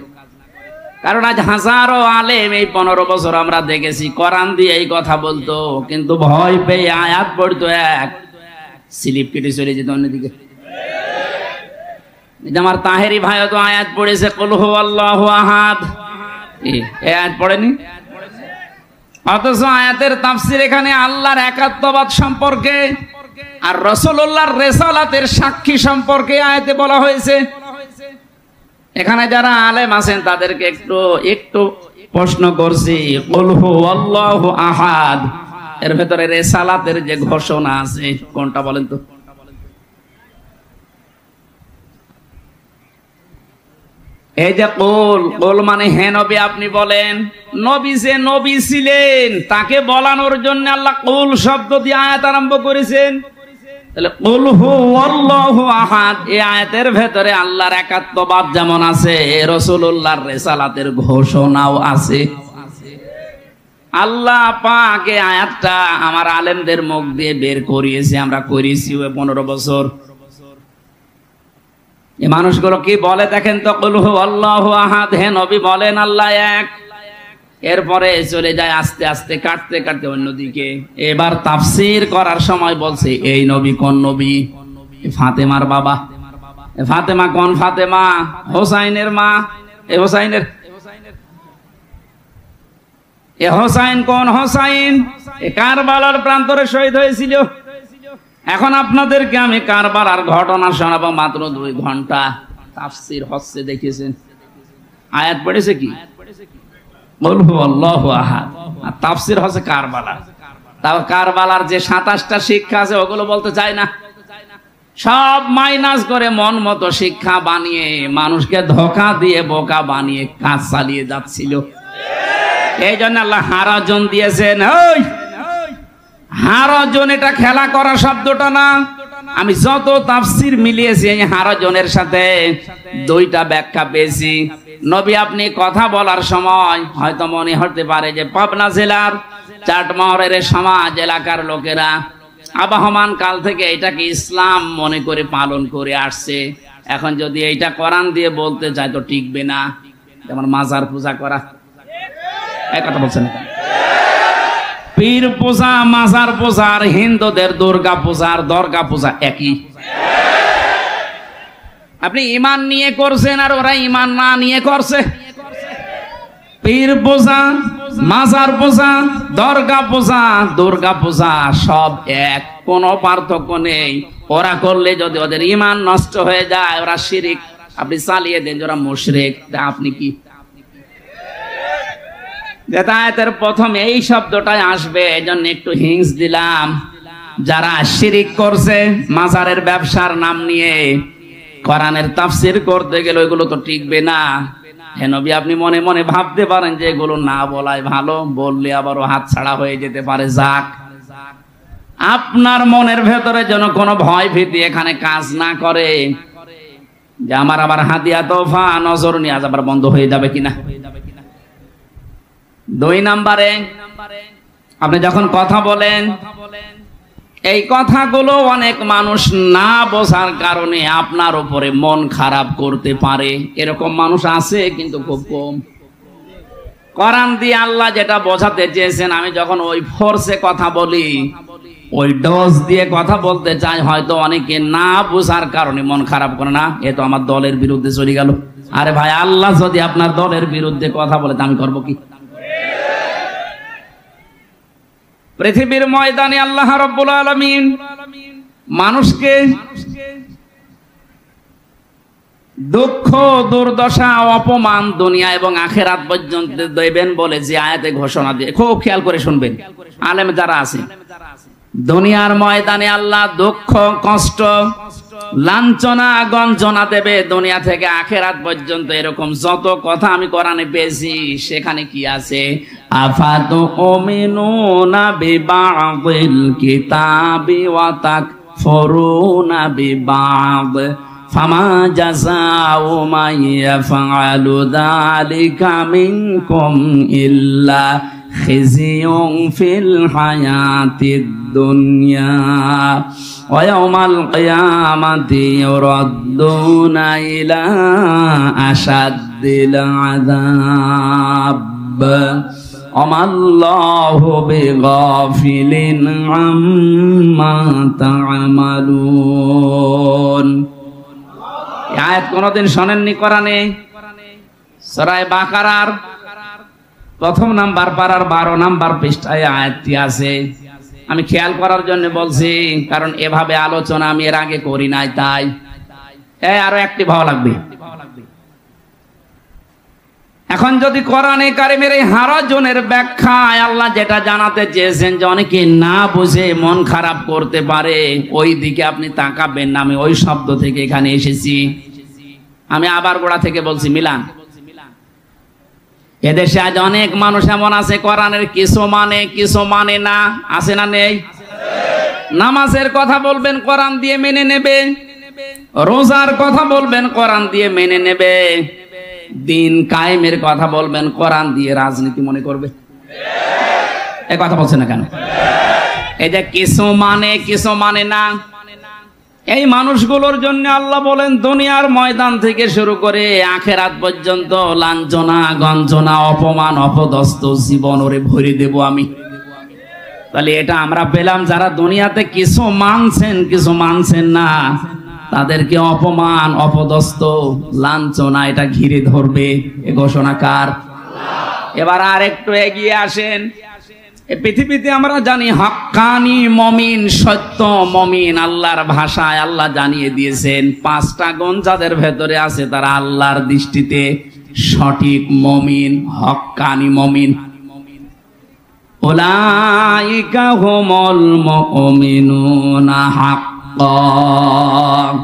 কারণ আজ হাজারো আলেম এই 15 বছর আমরা দেখেছি কোরআন দিয়ে এই কথা বলতো, কিন্তু ভয় পেয়ে আয়াত পড়তো, এক স্লিপ কেটে চলে যেত অন্যদিকে। আমার তাহেরি ভাই তো আয়াত পড়েছে কুল হুয়াল্লাহু আহাদ, এই আয়াত পড়েনি। অথচ আয়াতের তাফসীর এখানে আল্লাহর একাত্মবাদ সম্পর্কে আর রাসূলুল্লাহর রিসালাতের সাক্ষী সম্পর্কে আয়াতে বলা হয়েছে। এখানে যারা আলেম আছেন তাদেরকে একটু প্রশ্ন করছি, কুল হুয়াল্লাহু আহাদ এর ভেতরে রিসালাতের যে ঘোষণা আছে কোনটা বলেন তো? এই যে কুল মানে হে নবী আপনি বলেন। নবী যে নবী ছিলেন তাকে বলানোর জন্য আল্লাহ কুল শব্দ দিয়ে আয়াত আরম্ভ করেছেন। তাহলে কুল হুয়াল্লাহু আহাদ এই আয়াতের ভেতরে আল্লাহর একাত্মবাদ যেমন আছে, রাসূলুল্লাহর রিসালাতের ঘোষণাও আছে। আল্লাহ পাক এই আয়াতটা আমার আলেমদের মুখ দিয়ে বের করিয়েছে, আমরা করেছি 15 বছর। এই মানুষগুলো কি বলে দেখেন তো, কুল হুয়াল্লাহু আহাদ হে নবী বলেন আল্লাহ এক। এরপরে চলে যায় আস্তে আস্তে কাটতে কাটতে অন্যদিকে। এবার তাফসীর করার সময় বলছে এই নবী কোন নবী? ফাতেমার বাবা। ফাতেমা কোন ফাতেমা? হোসাইনের মা। এ হোসাইনের হোসাইন কোন হোসাইন? এ কারবালার প্রান্তরে শহীদ হয়েছিল। এখন আপনাদেরকে আমি কারবালার ঘটনা শোনাবো মাত্র 2 ঘন্টা। তাফসীর হচ্ছে দেখেছেন, আয়াত পড়েছে কি কুল হুয়াল্লাহু আহাদ, আর তাফসীর হচ্ছে কারবালা। তাও কারবালার যে 27টা শিক্ষা আছে ওগুলো বলতে চাই না, সব মাইনাস করে মন মতো শিক্ষা বানিয়ে মানুষকে ধোঁকা দিয়ে বোকা বানিয়ে কাজ চালিয়ে যাচ্ছিল। এই জন্য আল্লাহ হারাজন দিয়েছেন। ওই হারাজন এটা খেলা করা শব্দটা না। আমি যত তাফসীর মিলিয়েছি এই হারাজনের সাথে 2টা ব্যাখ্যা পেয়েছি। নবী আপনি কথা বলার সময় হয়তো মনে হতে পারে যে পাবনা জেলার চাটমোহরের সমাজ এলাকার লোকেরা আবহমান কাল থেকে এটাকে ইসলাম মনে করে পালন করে আসছে। এখন যদি এইটা কোরআন দিয়ে বলতে চায় তো টিকবে না। যেমন মাজার পূজা করা, এই কথা বলছেন, পীর পূজা, মাজার পূজা আর হিন্দুদের দুর্গা পূজা আর দরগা পূজা একই। আপনি ঈমান নিয়ে করছেন আর ওরা ঈমান না নিয়ে করছে। পীর পূজা, মাজার পূজা, দরগা পূজা, দুর্গা পূজা সব এক, কোনো পার্থক্য নেই। ওরা করলে যদি ওদের ঈমান নষ্ট হয়ে যায়, ওরা শিরিক, আপনি চালিয়ে দেন ওরা মুশরিক, আপনি কি? আয়াতের প্রথম এই শব্দটাই আসবে, এজন্য একটু হিংস দিলাম। যারা শিরিক করছে মাজারের ব্যবসার নাম নিয়ে কোরআনের তাফসীর করতে গেলে ওইগুলো তো টিকবে না। হে নবী আপনি মনে মনে ভাবতে পারেন যে এগুলো না বলাই ভালো, বললে আবারও হাত ছাড়া হয়ে যেতে পারে। যাক, আপনার মনের ভেতরে যেন কোনো ভয় ভীতি এখানে কাজ না করে যে আমার আবার হাদিয়া তোফা নজর নিয়াজ আবার বন্ধ হয়ে যাবে কিনা। 2 নম্বরে আপনি যখন কথা বলেন এই কথাগুলো অনেক মানুষ না বোঝার কারণে আপনার উপরে মন খারাপ করতে পারে। এরকম মানুষ আছে কিন্তু খুব কম। কোরআন দিয়ে আল্লাহ যেটা বোঝাতে চেয়েছেন, আমি যখন ওই ফোর্সে কথা বলি, ওই ডোজ দিয়ে কথা বলতে চাই, হয়তো অনেকে না বোঝার কারণে মন খারাপ করে না, এ তো আমার দলের বিরুদ্ধে চলে গেল। আরে ভাই, আল্লাহ যদি আপনার দলের বিরুদ্ধে কথা বলে তা আমি করবো কি? পৃথিবীর ময়দানে আল্লাহ রাব্বুল আলামিন মানুষকে দুঃখ, দুর্দশা, অপমান দুনিয়া এবং আখিরাত পর্যন্ত দেবেন বলে যে আয়াতে ঘোষণা দিয়ে, খুব খেয়াল করে শুনবেন আলেম যারা আছে, দুনিয়ার ময়দানে আল্লাহ দুঃখ কষ্ট লাঞ্ছনা গঞ্জনা দেবে দুনিয়া থেকে আখেরাত পর্যন্ত। এরকম যত কথা আমি কোরআনে পেয়েছি সেখানে কি আছে? আফাতুমিনুনা বিবাদিল কিতাবি ওয়া তাকফুরুনা বিবাদ ফামা জাযাউ মান ইয়াফআলু যালিকা মিনকুম ইল্লা খিজিয়ুন ফিল হায়াতিদ দুনিয়া ওয়া ইয়াউমাল কিয়ামাতি ইউরাদ্দুনা ইলা আশাদ্দিল আযাব আমাল্লাহু বিগাফিলিন আম্মা তা'মালুন। এই আয়াত কোনদিন শোনেননি কোরআনে? সূরা বাকারার প্রথম নাম্বার পারার 12 নাম্বার পৃষ্ঠায় আয়াতটি আছে। আমি খেয়াল করার জন্য বলছি, কারণ এভাবে আলোচনা আমি এর আগে করি নাই, তাই আরো একটি ভালো লাগবে। এখন যদি কোরআনে কারিমের এই হারাজনের ব্যাখ্যায় আল্লাহ যেটা জানাতে চেয়েছেন যে অনেকে না বুঝে মন খারাপ করতে পারে, ওই দিকে আপনি তাকাবেন না। আমি ওই শব্দ থেকে এখানে এসেছি। আমি আবার গোড়া থেকে বলছি, মিলান। এদেশে আজ অনেক মানুষ এমন আছে কোরআনের কিছু মানে না, আছে না নেই? নামাজের কথা বলবেন কোরআন দিয়ে মেনে নেবে, রোজার কথা বলবেন কোরআন দিয়ে মেনে নেবে, দিন কায়েমের কথা বলবেন কোরআন দিয়ে রাজনীতি মনে করবে। এই কথা বলছে না কেন? এই যে কিছু মানে না, এই মানুষগুলোর জন্য আল্লাহ বলেন দুনিয়ার ময়দান থেকে শুরু করে আখেরাত পর্যন্ত লাঞ্ছনা গঞ্জনা অপমান অপদস্থ জীবন ওরে ভরে দেব আমি। তাহলে এটা আমরা পেলাম যারা দুনিয়াতে কিছু মানছেন না, তাদেরকে অপমান অপদস্থ লাঞ্ছনা এটা ঘিরে ধরবে। এ ঘোষণা কার? এবার আর একটু এগিয়ে আসেন। এই পৃথিবীতে আমরা জানি হক্কানি মমিন, সত্য মমিন, আল্লাহর ভাষায় আল্লাহ জানিয়ে দিয়েছেন 5টা গুণ যাদের ভেতরে আছে তারা আল্লাহর দৃষ্টিতে সঠিক মমিন, হক্কানি মমিন। উলাইকা হুমুল মুমিনুনা হাক্কান।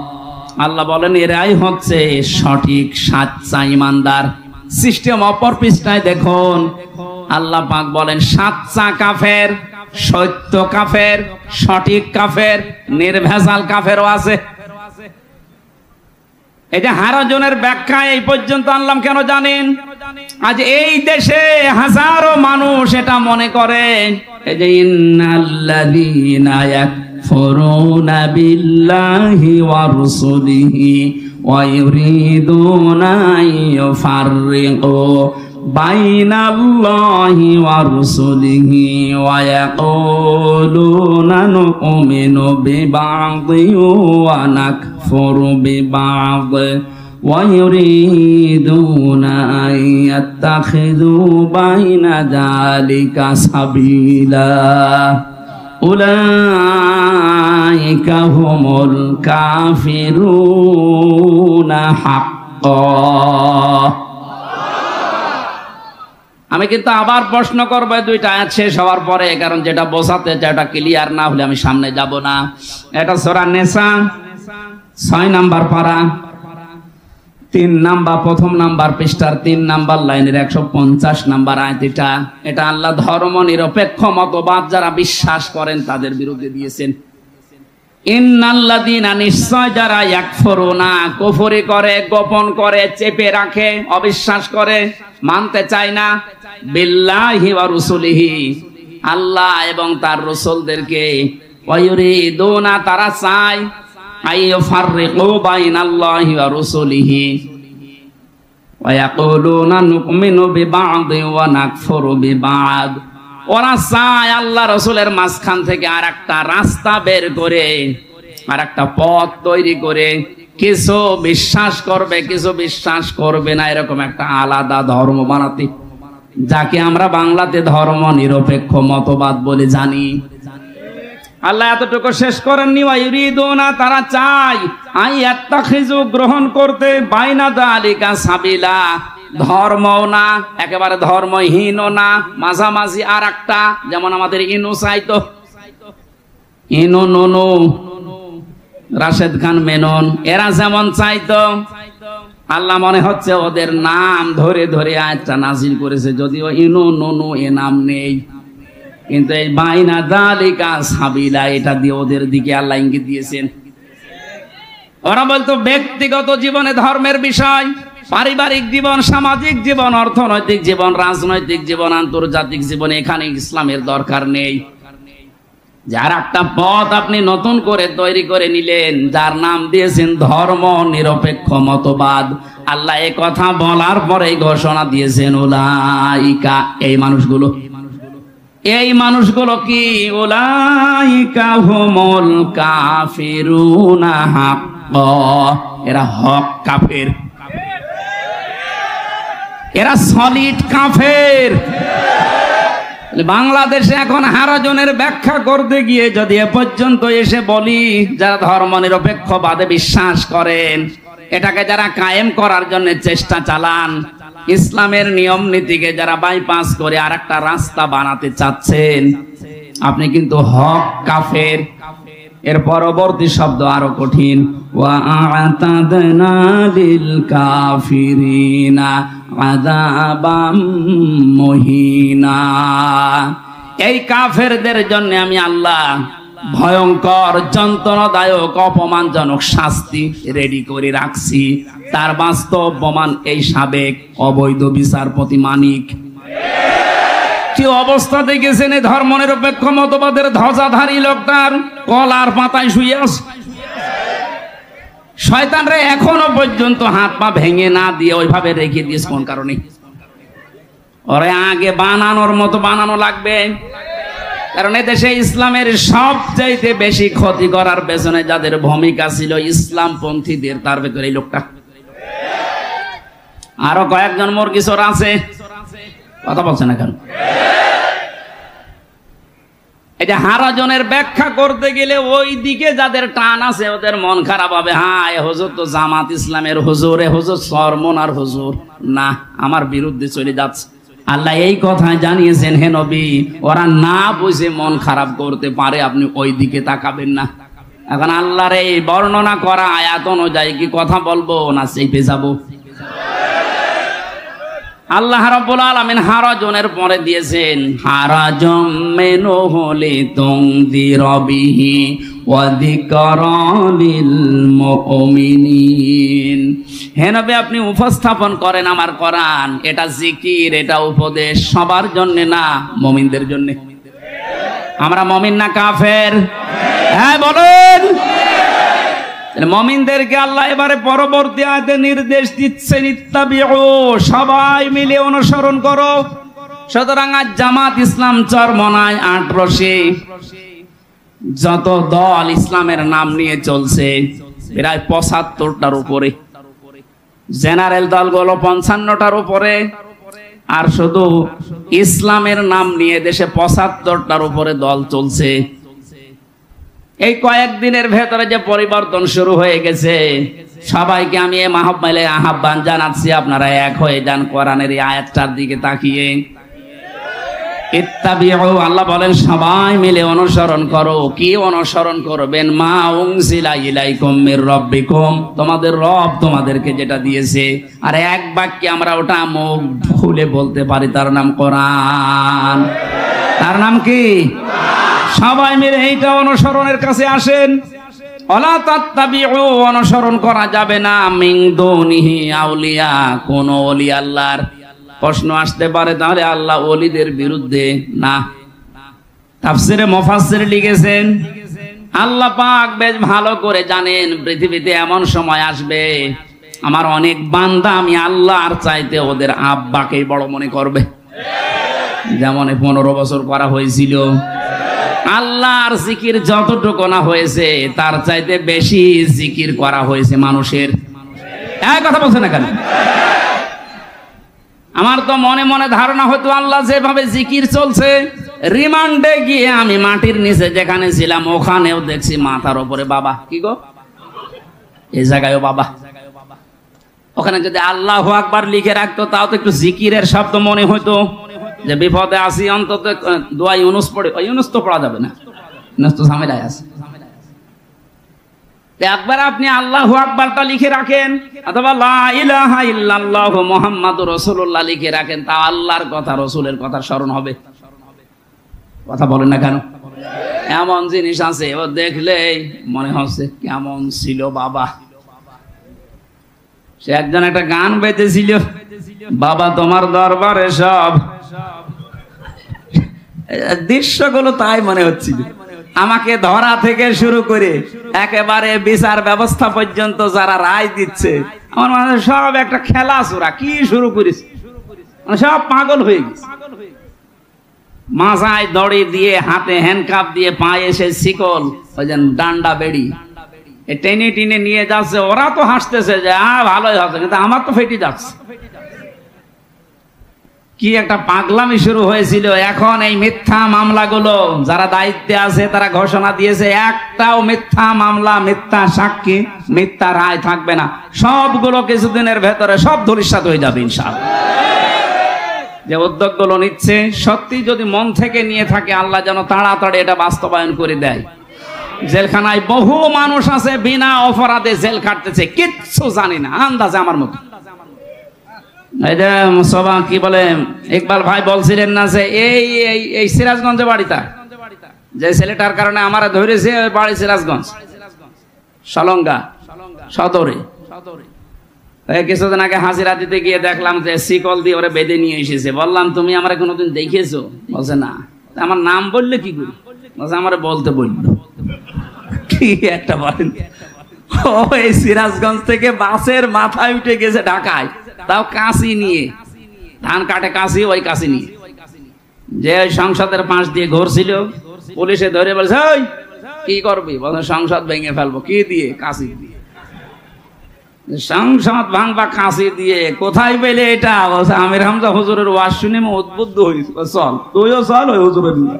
আল্লাহ বলেন এরাই হচ্ছে সঠিক সাচ্চা ইমানদার। সিস্টেম অপর পৃষ্ঠায় দেখুন, আল্লাহ পাক বলেন সাচ্চা কাফের, সত্য কাফের, সঠিক কাফের, নির্ভেজাল কাফেরও আছে। এই যে হারাজনের ব্যাখ্যা এই পর্যন্ত আনলাম কেন জানেন? আজ এই দেশে হাজারো মানুষ এটা মনে করে এই যে ইন্নাল্লাযীনা ইয়াকফুরুনা বিল্লাহি ওয়া রাসূলিহি ওয়া ইউরিদুনা ইউফাররিকু বাইনাল্লাহি ওয়া রাসূলিহি ওয়া ইয়াকুলুনা নু'মিনু বিবা'দিন ওয়া নাকফুরু বিবা'দিন ওয়া ইউরিদুনা আন ইয়াত্তাখিযু বাইনা যালিকা সাবিলা উলাইকা হুমুল কাফিরুনা হাক্কান। আমি কিন্তু আবার প্রশ্ন করবো 2টা আয়াত শেষ হওয়ার পরে, কারণ যেটা বোঝাতে চাই ওটা ক্লিয়ার না হলে আমি সামনে যাব না। এটা সূরা নিসা 6 নাম্বার পারা 3 নাম্বার প্রথম নাম্বার পৃষ্ঠার 3 নাম্বার লাইনের 150 নাম্বার আয়াত। এটা আল্লাহ ধর্ম নিরপেক্ষ মতবাদ যারা বিশ্বাস করেন তাদের বিরুদ্ধে দিয়েছেন। ইন্নাল্লাযীনা, নিশ্চয় যারা ইয়াকফুরুনা, কুফরি করে, গোপন করে, চেপে রাখে, অবিশ্বাস করে, মানতে চায় না, বিল্লাহি ওয়া রাসূলিহি, আল্লাহ এবং তার রাসূলদেরকে, ওয়া ইউরিদুনা, তারা চায়, আইয়ুফাররিকু বাইনাল্লাহি ওয়া রাসূলিহি ওয়া ইয়াকুলুনা নু'মিনু বিবা'দিন ওয়া নাকফুরু বিবা'দ। ওরা চায় আল্লাহ রাসূলের মাঝখান থেকে আরেকটা রাস্তা বের করে, আরেকটা পথ তৈরি করে, কিছু বিশ্বাস করবে কিছু বিশ্বাস করবে না, এরকম একটা আলাদা ধর্ম বানাতে, যাকে আমরা বাংলাতে ধর্ম নিরপেক্ষ মতবাদ বলে জানি। আল্লাহ এতটুকু শেষ করেননি, ওয়া ইউরিদুনা, তারা চায়, আন ইয়াত্তাখিযু, গ্রহণ করতে, বাইনা যালিকা সাবিলা, ধর্মও না একেবারে ধর্মহীনও না, মাঝামাঝি আর একটা, যেমন আমাদের ইনু চাইতো। ইনু নুনু, রাশেদ খান মেনন, এরা যেমন চাইতো, আল্লাহ মনে হচ্ছে ওদের নাম ধরে ধরে আয়াতটা নাযিল করেছে, যদিও ইনু নুনু এ নাম নেই, কিন্তু এই বাইনা যালিকা সাবিলা এটা দিয়ে ওদের দিকে আল্লাহ ইঙ্গিত দিয়েছেন। ওরা বলতো ব্যক্তিগত জীবনে ধর্মের বিষয়, পারিবারিক জীবন, সামাজিক জীবন, অর্থনৈতিক জীবন, রাজনৈতিক জীবন, আন্তর্জাতিক জীবন, এখানে ইসলামের দরকার নেই। যার একটা পথ আপনি নতুন করে তৈরি করে নিলেন, যার নাম দিয়েছেন ধর্ম নিরপেক্ষ মতবাদ। আল্লাহ এই কথা বলার পরে ঘোষণা দিয়েছেন উলাইকা, এই মানুষগুলো কি? উলাইকা হুমুল কাফিরুনা হাক্কা, এরা হক কাফের, এরা সলিড কাফের। বাংলাদেশে এখন হারাজনের ব্যাখ্যা করতে গিয়ে যদি এ পর্যন্ত এসে বলি, যারা ধর্ম নিরপেক্ষবাদে বিশ্বাস করেন, এটাকে যারা কায়েম করার জন্য চেষ্টা চালান, ইসলামের নিয়ম নীতিকে যারা বাইপাস করে আর একটা রাস্তা বানাতে চাচ্ছেন, আপনি কিন্তু হক কাফের। এর পরবর্তী শব্দ আরো কঠিন, ওয়া আ'তাদনা লিল কাফিরিনা আযাবাম মুহিনা, এই কাফেরদের জন্য আমি আল্লাহ ভয়ঙ্কর যন্ত্রণাদায়ক অপমানজনক শাস্তি রেডি করে রাখছি। তার বাস্তব প্রমাণ এই সাবেক অবৈধ বিচারপতি মানিক। কি অবস্থা দেখেছেন এই ধর্ম নিরপেক্ষ মতবাদের ধ্বজাধারী লোকটার? কলার পাতায় শুয়ে আছে। শয়তানরে এখনো পর্যন্ত হাত পা ভেঙে না দিয়ে ওইভাবে রেখে দিয়েছে। কোন কারণে? ওরে আগে বানানোর মতো বানানো লাগবে, কারণ এদেশে ইসলামের সবচাইতে বেশি ক্ষতি করার পেছনে যাদের ভূমিকা ছিল ইসলামপন্থীদের, তার ভেতরে এই লোকটা। আরো কয়েকজন মুরগিচোর আছে, কথা বলছে না কেন? এটা হারাজনের ব্যাখ্যা করতে গেলে ওই দিকে যাদের টান আছে ওদের মন খারাপ হবে। হ্যাঁ, এ হুজুর তো জামাত ইসলামের হুজুর, এ হুজুর সরমনার হুজুর, না আমার বিরুদ্ধে চলে যাচ্ছে। আল্লাহ এই কথা জানিয়েছেন, হে নবী, ওরা না বুঝে মন খারাপ করতে পারে, আপনি ওই দিকে তাকাবেন না। এখন আল্লাহর এই বর্ণনা করা আয়াত অনুযায়ী কি কথা বলবো না চেপে যাবো? আল্লাহ রাব্বুল আলামিন হারাজনের পরে দিয়েছেন, হারাজম মিনহু লিতুনযিরা বিহি ওয়া যিকরা লিল মুমিনিন। হে নবী, আপনি উপস্থাপন করেন আমার কোরআন, এটা জিকির, এটা উপদেশ সবার জন্য না, মুমিনদের জন্য। আমরা মুমিন না কাফের? হ্যাঁ বলেন। মুমিনদেরকে আল্লাহ এবারে পরবর্তী আয়াতে নির্দেশ দিচ্ছেন, ইত্তাবিউ, সবাই মিলে অনুসরণ করো। সুতরাং আজ জামাত ইসলাম চরমনায় 1800 যত দল ইসলামের নাম নিয়ে চলছে প্রায় 75টার উপরে, জেনারেল দলগুলো 55টার উপরে, আর শুধু ইসলামের নাম নিয়ে দেশে 75টার উপরে দল চলছে। এই কয়েকদিনের ভেতরে যে পরিবর্তন শুরু হয়ে গেছে, সবাইকে আমি এই মাহফিলে আহ্বান জানাচ্ছি, আপনারা এক হয়ে যান কোরআনের এই আয়াতটার দিকে তাকিয়ে। ইত্তাবিউ, আল্লাহ বলেন সবাই মিলে অনুসরণ করো। কি অনুসরণ করবেন? মা উনজিলা ইলাইকুম মির রাব্বিকুম, তোমাদের রব তোমাদেরকে যেটা দিয়েছে। আর এক বাক্যে আমরা ওটা মুখ খুলে বলতে পারি, তার নাম কোরআন। তার নাম কি? সবাই মিলে এইটা অনুসরণের কাছে আসেন। ওয়ালা তাত্তাবিউ, অনুসরণ করা যাবে না মিন দুনিহি আউলিয়া, কোন ওলি আল্লাহর। প্রশ্ন আসতে পারে, তাহলে আল্লাহ ওলিদের বিরুদ্ধে? না। তাফসিরে মুফাসসির লিখেছেন, আল্লাহ পাক বেশ ভালো করে জানেন পৃথিবীতে এমন সময় আসবে আমার অনেক বান্দা আমি আল্লাহর চাইতে ওদের আব্বাকেই বড় মনে করবে। যেমন 15 বছর করা হয়েছিল, আল্লাহর জিকির যতটুকু না হয়েছে তার চাইতে বেশি জিকির করা হয়েছে মানুষের। এক কথা বলছে না কেন? আমার তো মনে মনে ধারণা হতো আল্লাহ যেভাবে জিকির চলছে, রিমান্ডে গিয়ে আমি মাটির নিচে যেখানে ছিলাম ওখানেও দেখছি মাথার উপরে বাবা। কি গো, এই জায়গায়ও বাবা। ওখানে যদি আল্লাহু আকবার লিখে রাখতো তাও তো একটু জিকিরের শব্দ মনে হতো, যে বিপদে আসি অন্তত দোয়া ইউনুস পড়ে। ইউনুস তো পড়া যাবে না, তো ঝামেলায় আছে। একবার আপনি আল্লাহু আকবারটা লিখে রাখেন অথবা লা ইলাহা ইল্লাল্লাহ মুহাম্মাদুর রাসূলুল্লাহ লিখে রাখেন, তা আল্লাহর কথা রসুলের কথা স্মরণ হবে। কথা বলেন না কেন? এমন জিনিস আছে ও দেখলেই মনে হচ্ছে কেমন ছিল বাবা। সে একজন একটা গান বেঁধেছিল, বাবা তোমার দরবারে সব, দৃশ্যগুলো তাই মনে হচ্ছিল। আমাকে ধরা থেকে শুরু করে একেবারে বিচার ব্যবস্থা পর্যন্ত যারা রায় দিচ্ছে, আমার মনে হয় সব একটা খেলা চোরা কি শুরু করেছে, সব পাগল হয়ে গেছে। মাথায় দড়ি দিয়ে, হাতে হ্যান্ডকাপ দিয়ে, পায়ে এসে শিকল, ওই যে ডান্ডা বেড়ি টেনে টেনে নিয়ে যাচ্ছে। ওরা তো হাসতেছে যে ভালোই হচ্ছে, কিন্তু আমার তো ফেটে যাচ্ছে। কি একটা পাগলামি শুরু হয়েছিল। এখন এই মিথ্যা মামলাগুলো যারা দায়িত্বে আছে তারা ঘোষণা দিয়েছে একটাও মিথ্যা মামলা, মিথ্যা সাক্ষী, মিথ্যা রায় থাকবে না। সবগুলো কিছুদিনের ভেতরে সব ধূলিসাৎ হয়ে যাবে ইনশাআল্লাহ। যে উদ্যোগগুলো নিচ্ছে সত্যি যদি মন থেকে নিয়ে থাকে, আল্লাহ যেন তাড়াতাড়ি এটা বাস্তবায়ন করে দেয়। জেলখানায় বহু মানুষ আছে বিনা অপরাধে জেল খাটতেছে, কিচ্ছু জানি না, আন্দাজে আমার মতো। এই যে সবা কি বলে ইকবাল ভাই বলছিলেন না যে এই সিরাজগঞ্জে বাড়িটা, যে ছেলেটার কারণে আমার ধরেছে বাড়ি সিরাজগঞ্জ সলঙ্গা সদরে। কিছুদিন আগে হাজিরা দিতে গিয়ে দেখলাম যে শিকল দিয়ে ওরা বেঁধে নিয়ে এসেছে। বললাম তুমি আমার কোনোদিন দেখেছো? বলছে না। আমার নাম বললে কি করি? বলছে আমার বলতে বললো। কি একটা বলেন, ও এই সিরাজগঞ্জ থেকে বাসের মাথায় উঠে গেছে ঢাকায়, তাও কাশি নিয়ে, ধান কাটে কাশি, ওই কাশি নিয়ে। যে ওই সংসদের পাশ দিয়ে ঘুরছিল, পুলিশে ধরে বলছে ওই কি করবি? বলছে সংসদ ভেঙে ফেলবো। কি দিয়ে? কাশি দিয়ে। সংসদ ভাঙবা কাশি দিয়ে? কোথায় পেলে এটা? বলছে আমির হামজা হুজুরের ওয়াজ শুনে উদ্বুদ্ধ হয়েছে, চল তুইও চল ওই হুজুরের নিয়ে।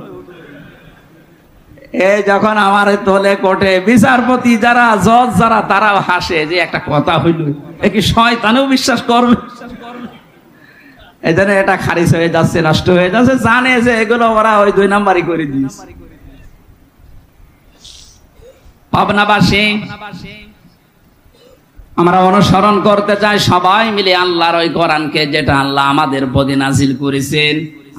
এই যখন আমার তোলে কোর্টে বিচারপতি যারা, জজ যারা, তারাও হাসে যে একটা কথা হইল, এ কি শয়তানেও বিশ্বাস করবে? এই জন্য এটা খারিজ হয়ে যাচ্ছে, নষ্ট হয়ে যাচ্ছে, জানে যে এগুলো ওরা ওই 2 নাম্বারই করে দিয়েছে। পাবনাবাসী আমরা অনুসরণ করতে চাই সবাই মিলে আল্লাহর ওই কোরআনকে, যেটা আল্লাহ আমাদের প্রতি নাজিল করেছেন।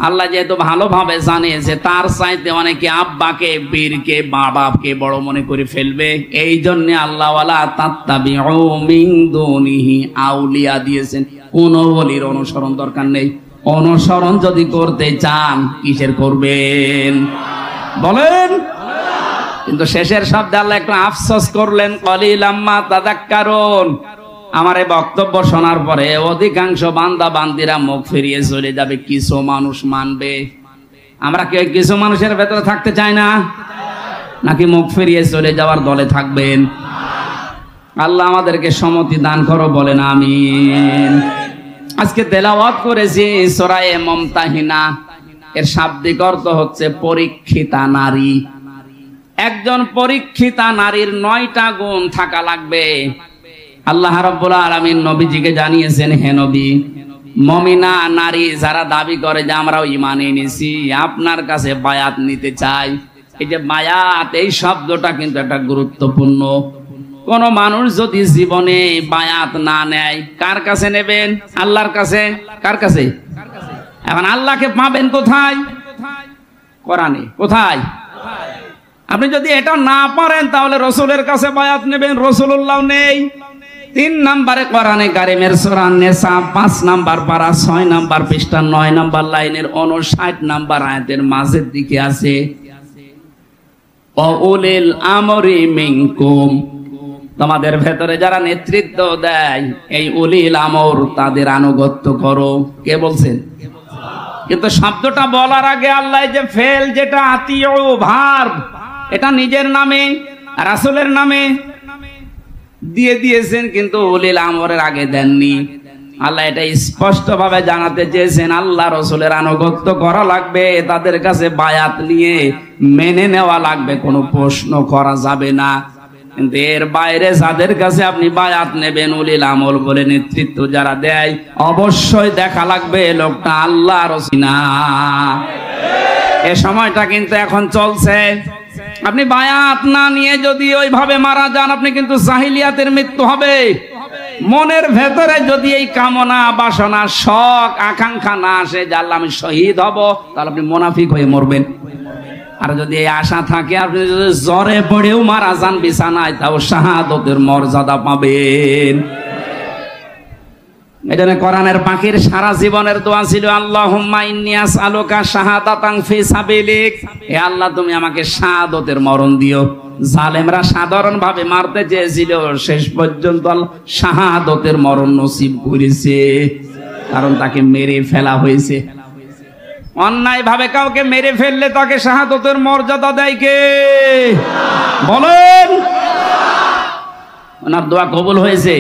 আল্লাহ যেহেতু ভালোভাবে জানে যে তার চাইতে অনেকে আব্বাকে, বীরকে, বাবাকে বড় মনে করে ফেলবে, এই জন্য আল্লাহ ওয়ালা তাত্তাবিউ মিন দুনিহি আউলিয়া দিয়েছেন। কোন ওলির অনুসরণ দরকার নেই। অনুসরণ যদি করতে চান কিসের করবেন বলেন? কিন্তু শেষের শব্দে আল্লাহ একটু আফসোস করলেন, কলিলাম মা তাযাক্কারুন। আমার এই বক্তব্য শোনার পরে অধিকাংশ বান্দা বান্দিরা মুখ ফিরিয়ে চলে যাবে, কিছু মানুষ মানবে। আমরা কি কিছু মানুষের ভেতরে থাকতে চাই না? নাকি মুখ ফিরিয়ে চলে যাওয়ার দলে থাকবেন? আল্লাহ আমাদেরকে সম্মতি দান করো, বলেন আমিন। আজকে তেলাওয়াত করেছি সূরা মুমতাহিনা, এর শাব্দিক অর্থ হচ্ছে পরীক্ষিতা নারী। একজন পরীক্ষিতা নারীর 9টা গুণ থাকা লাগবে। আল্লাহ রাব্বুল আলামিন নবীজিকে জানিয়েছেন, হে নবী, মুমিনা নারী যারা দাবি করে যে আমরাও ঈমান এনেছি, আপনার কাছে বায়াত নিতে চাই। এই যে বায়াত, এই শব্দটা কিন্তু একটা গুরুত্বপূর্ণ। কোন মানুষ যদি জীবনে বায়াত না নেয়, কার কাছে নেবেন? আল্লাহর কাছে। কার কাছে? এখন আল্লাহকে পাবেন কোথায়? কোরআনে। কোথায়? আপনি যদি এটা না পারেন তাহলে রসুলের কাছে বায়াত নেবেন, রসুল্লাহ নেই। 3 নম্বরে কোরআনে কারিমের সূরা নিসা 5 নাম্বার পারা 6 নাম্বার পৃষ্ঠা 9 নাম্বার লাইনের 59 নাম্বার আয়াতের মাঝের দিকে আছে, উলিল আমরি মিনকুম। তোমাদের ভেতরে যারা নেতৃত্ব দেয়, এই উলিল আমর, তাদের আনুগত্য করো। কে বলছেন? কিন্তু শব্দটা বলার আগে আল্লাহ যে ফেল, যেটা আতিউ ভার্ব, এটা নিজের নামে রাসূলের নামে দিয়ে দিয়েছেন, কিন্তু উলিল আমরের আগে দেননি। আল্লাহ এটা স্পষ্ট ভাবে জানাতে চেয়েছেন আল্লাহ রসুলের আনুগত্য করা লাগবে, তাদের কাছে বায়াত নিয়ে মেনে নেওয়া লাগবে, কোনো প্রশ্ন করা যাবে না। কিন্তু এর বাইরে যাদের কাছে আপনি বায়াত নেবেন, উলিল আমর বলে নেতৃত্ব যারা দেয়, অবশ্যই দেখা লাগবে লোকটা আল্লাহ রসুল না। এ সময়টা কিন্তু এখন চলছে। আপনি বায়াত না নিয়ে যদি ওইভাবে মারা যান, আপনি কিন্তু জাহিলিয়াতের মৃত্যু হবে। মনের ভেতরে যদি এই কামনা, বাসনা, শখ, আকাঙ্ক্ষা না আসে যে আল্লাহ আমি শহীদ হব, তাহলে আপনি মুনাফিক হয়ে মরবেন। আর যদি এই আশা থাকে, আপনি যদি জ্বরে পড়েও মারা যান বিছানায়, তাও শাহাদতের মর্যাদা পাবেন। এজন্য কোরআনের পাখির সারা জীবনের দোয়া ছিল আল্লাহুম্মা ইন্নী আসআলুকা শাহাদাতান ফি সাবিলিক, হে আল্লাহ তুমি আমাকে শাহাদতের মরণ দিও। জালেমরা সাধারণ ভাবে মারতে চেয়েছিল, শেষ পর্যন্ত শাহাদতের মরণ নসিব করেছে, কারণ তাকে মেরে ফেলা হয়েছে। অন্যায় ভাবে কাউকে মেরে ফেললে তাকে শাহাদতের মর্যাদা দেয় কে? বলেন। ওনার দোয়া কবুল হয়েছে।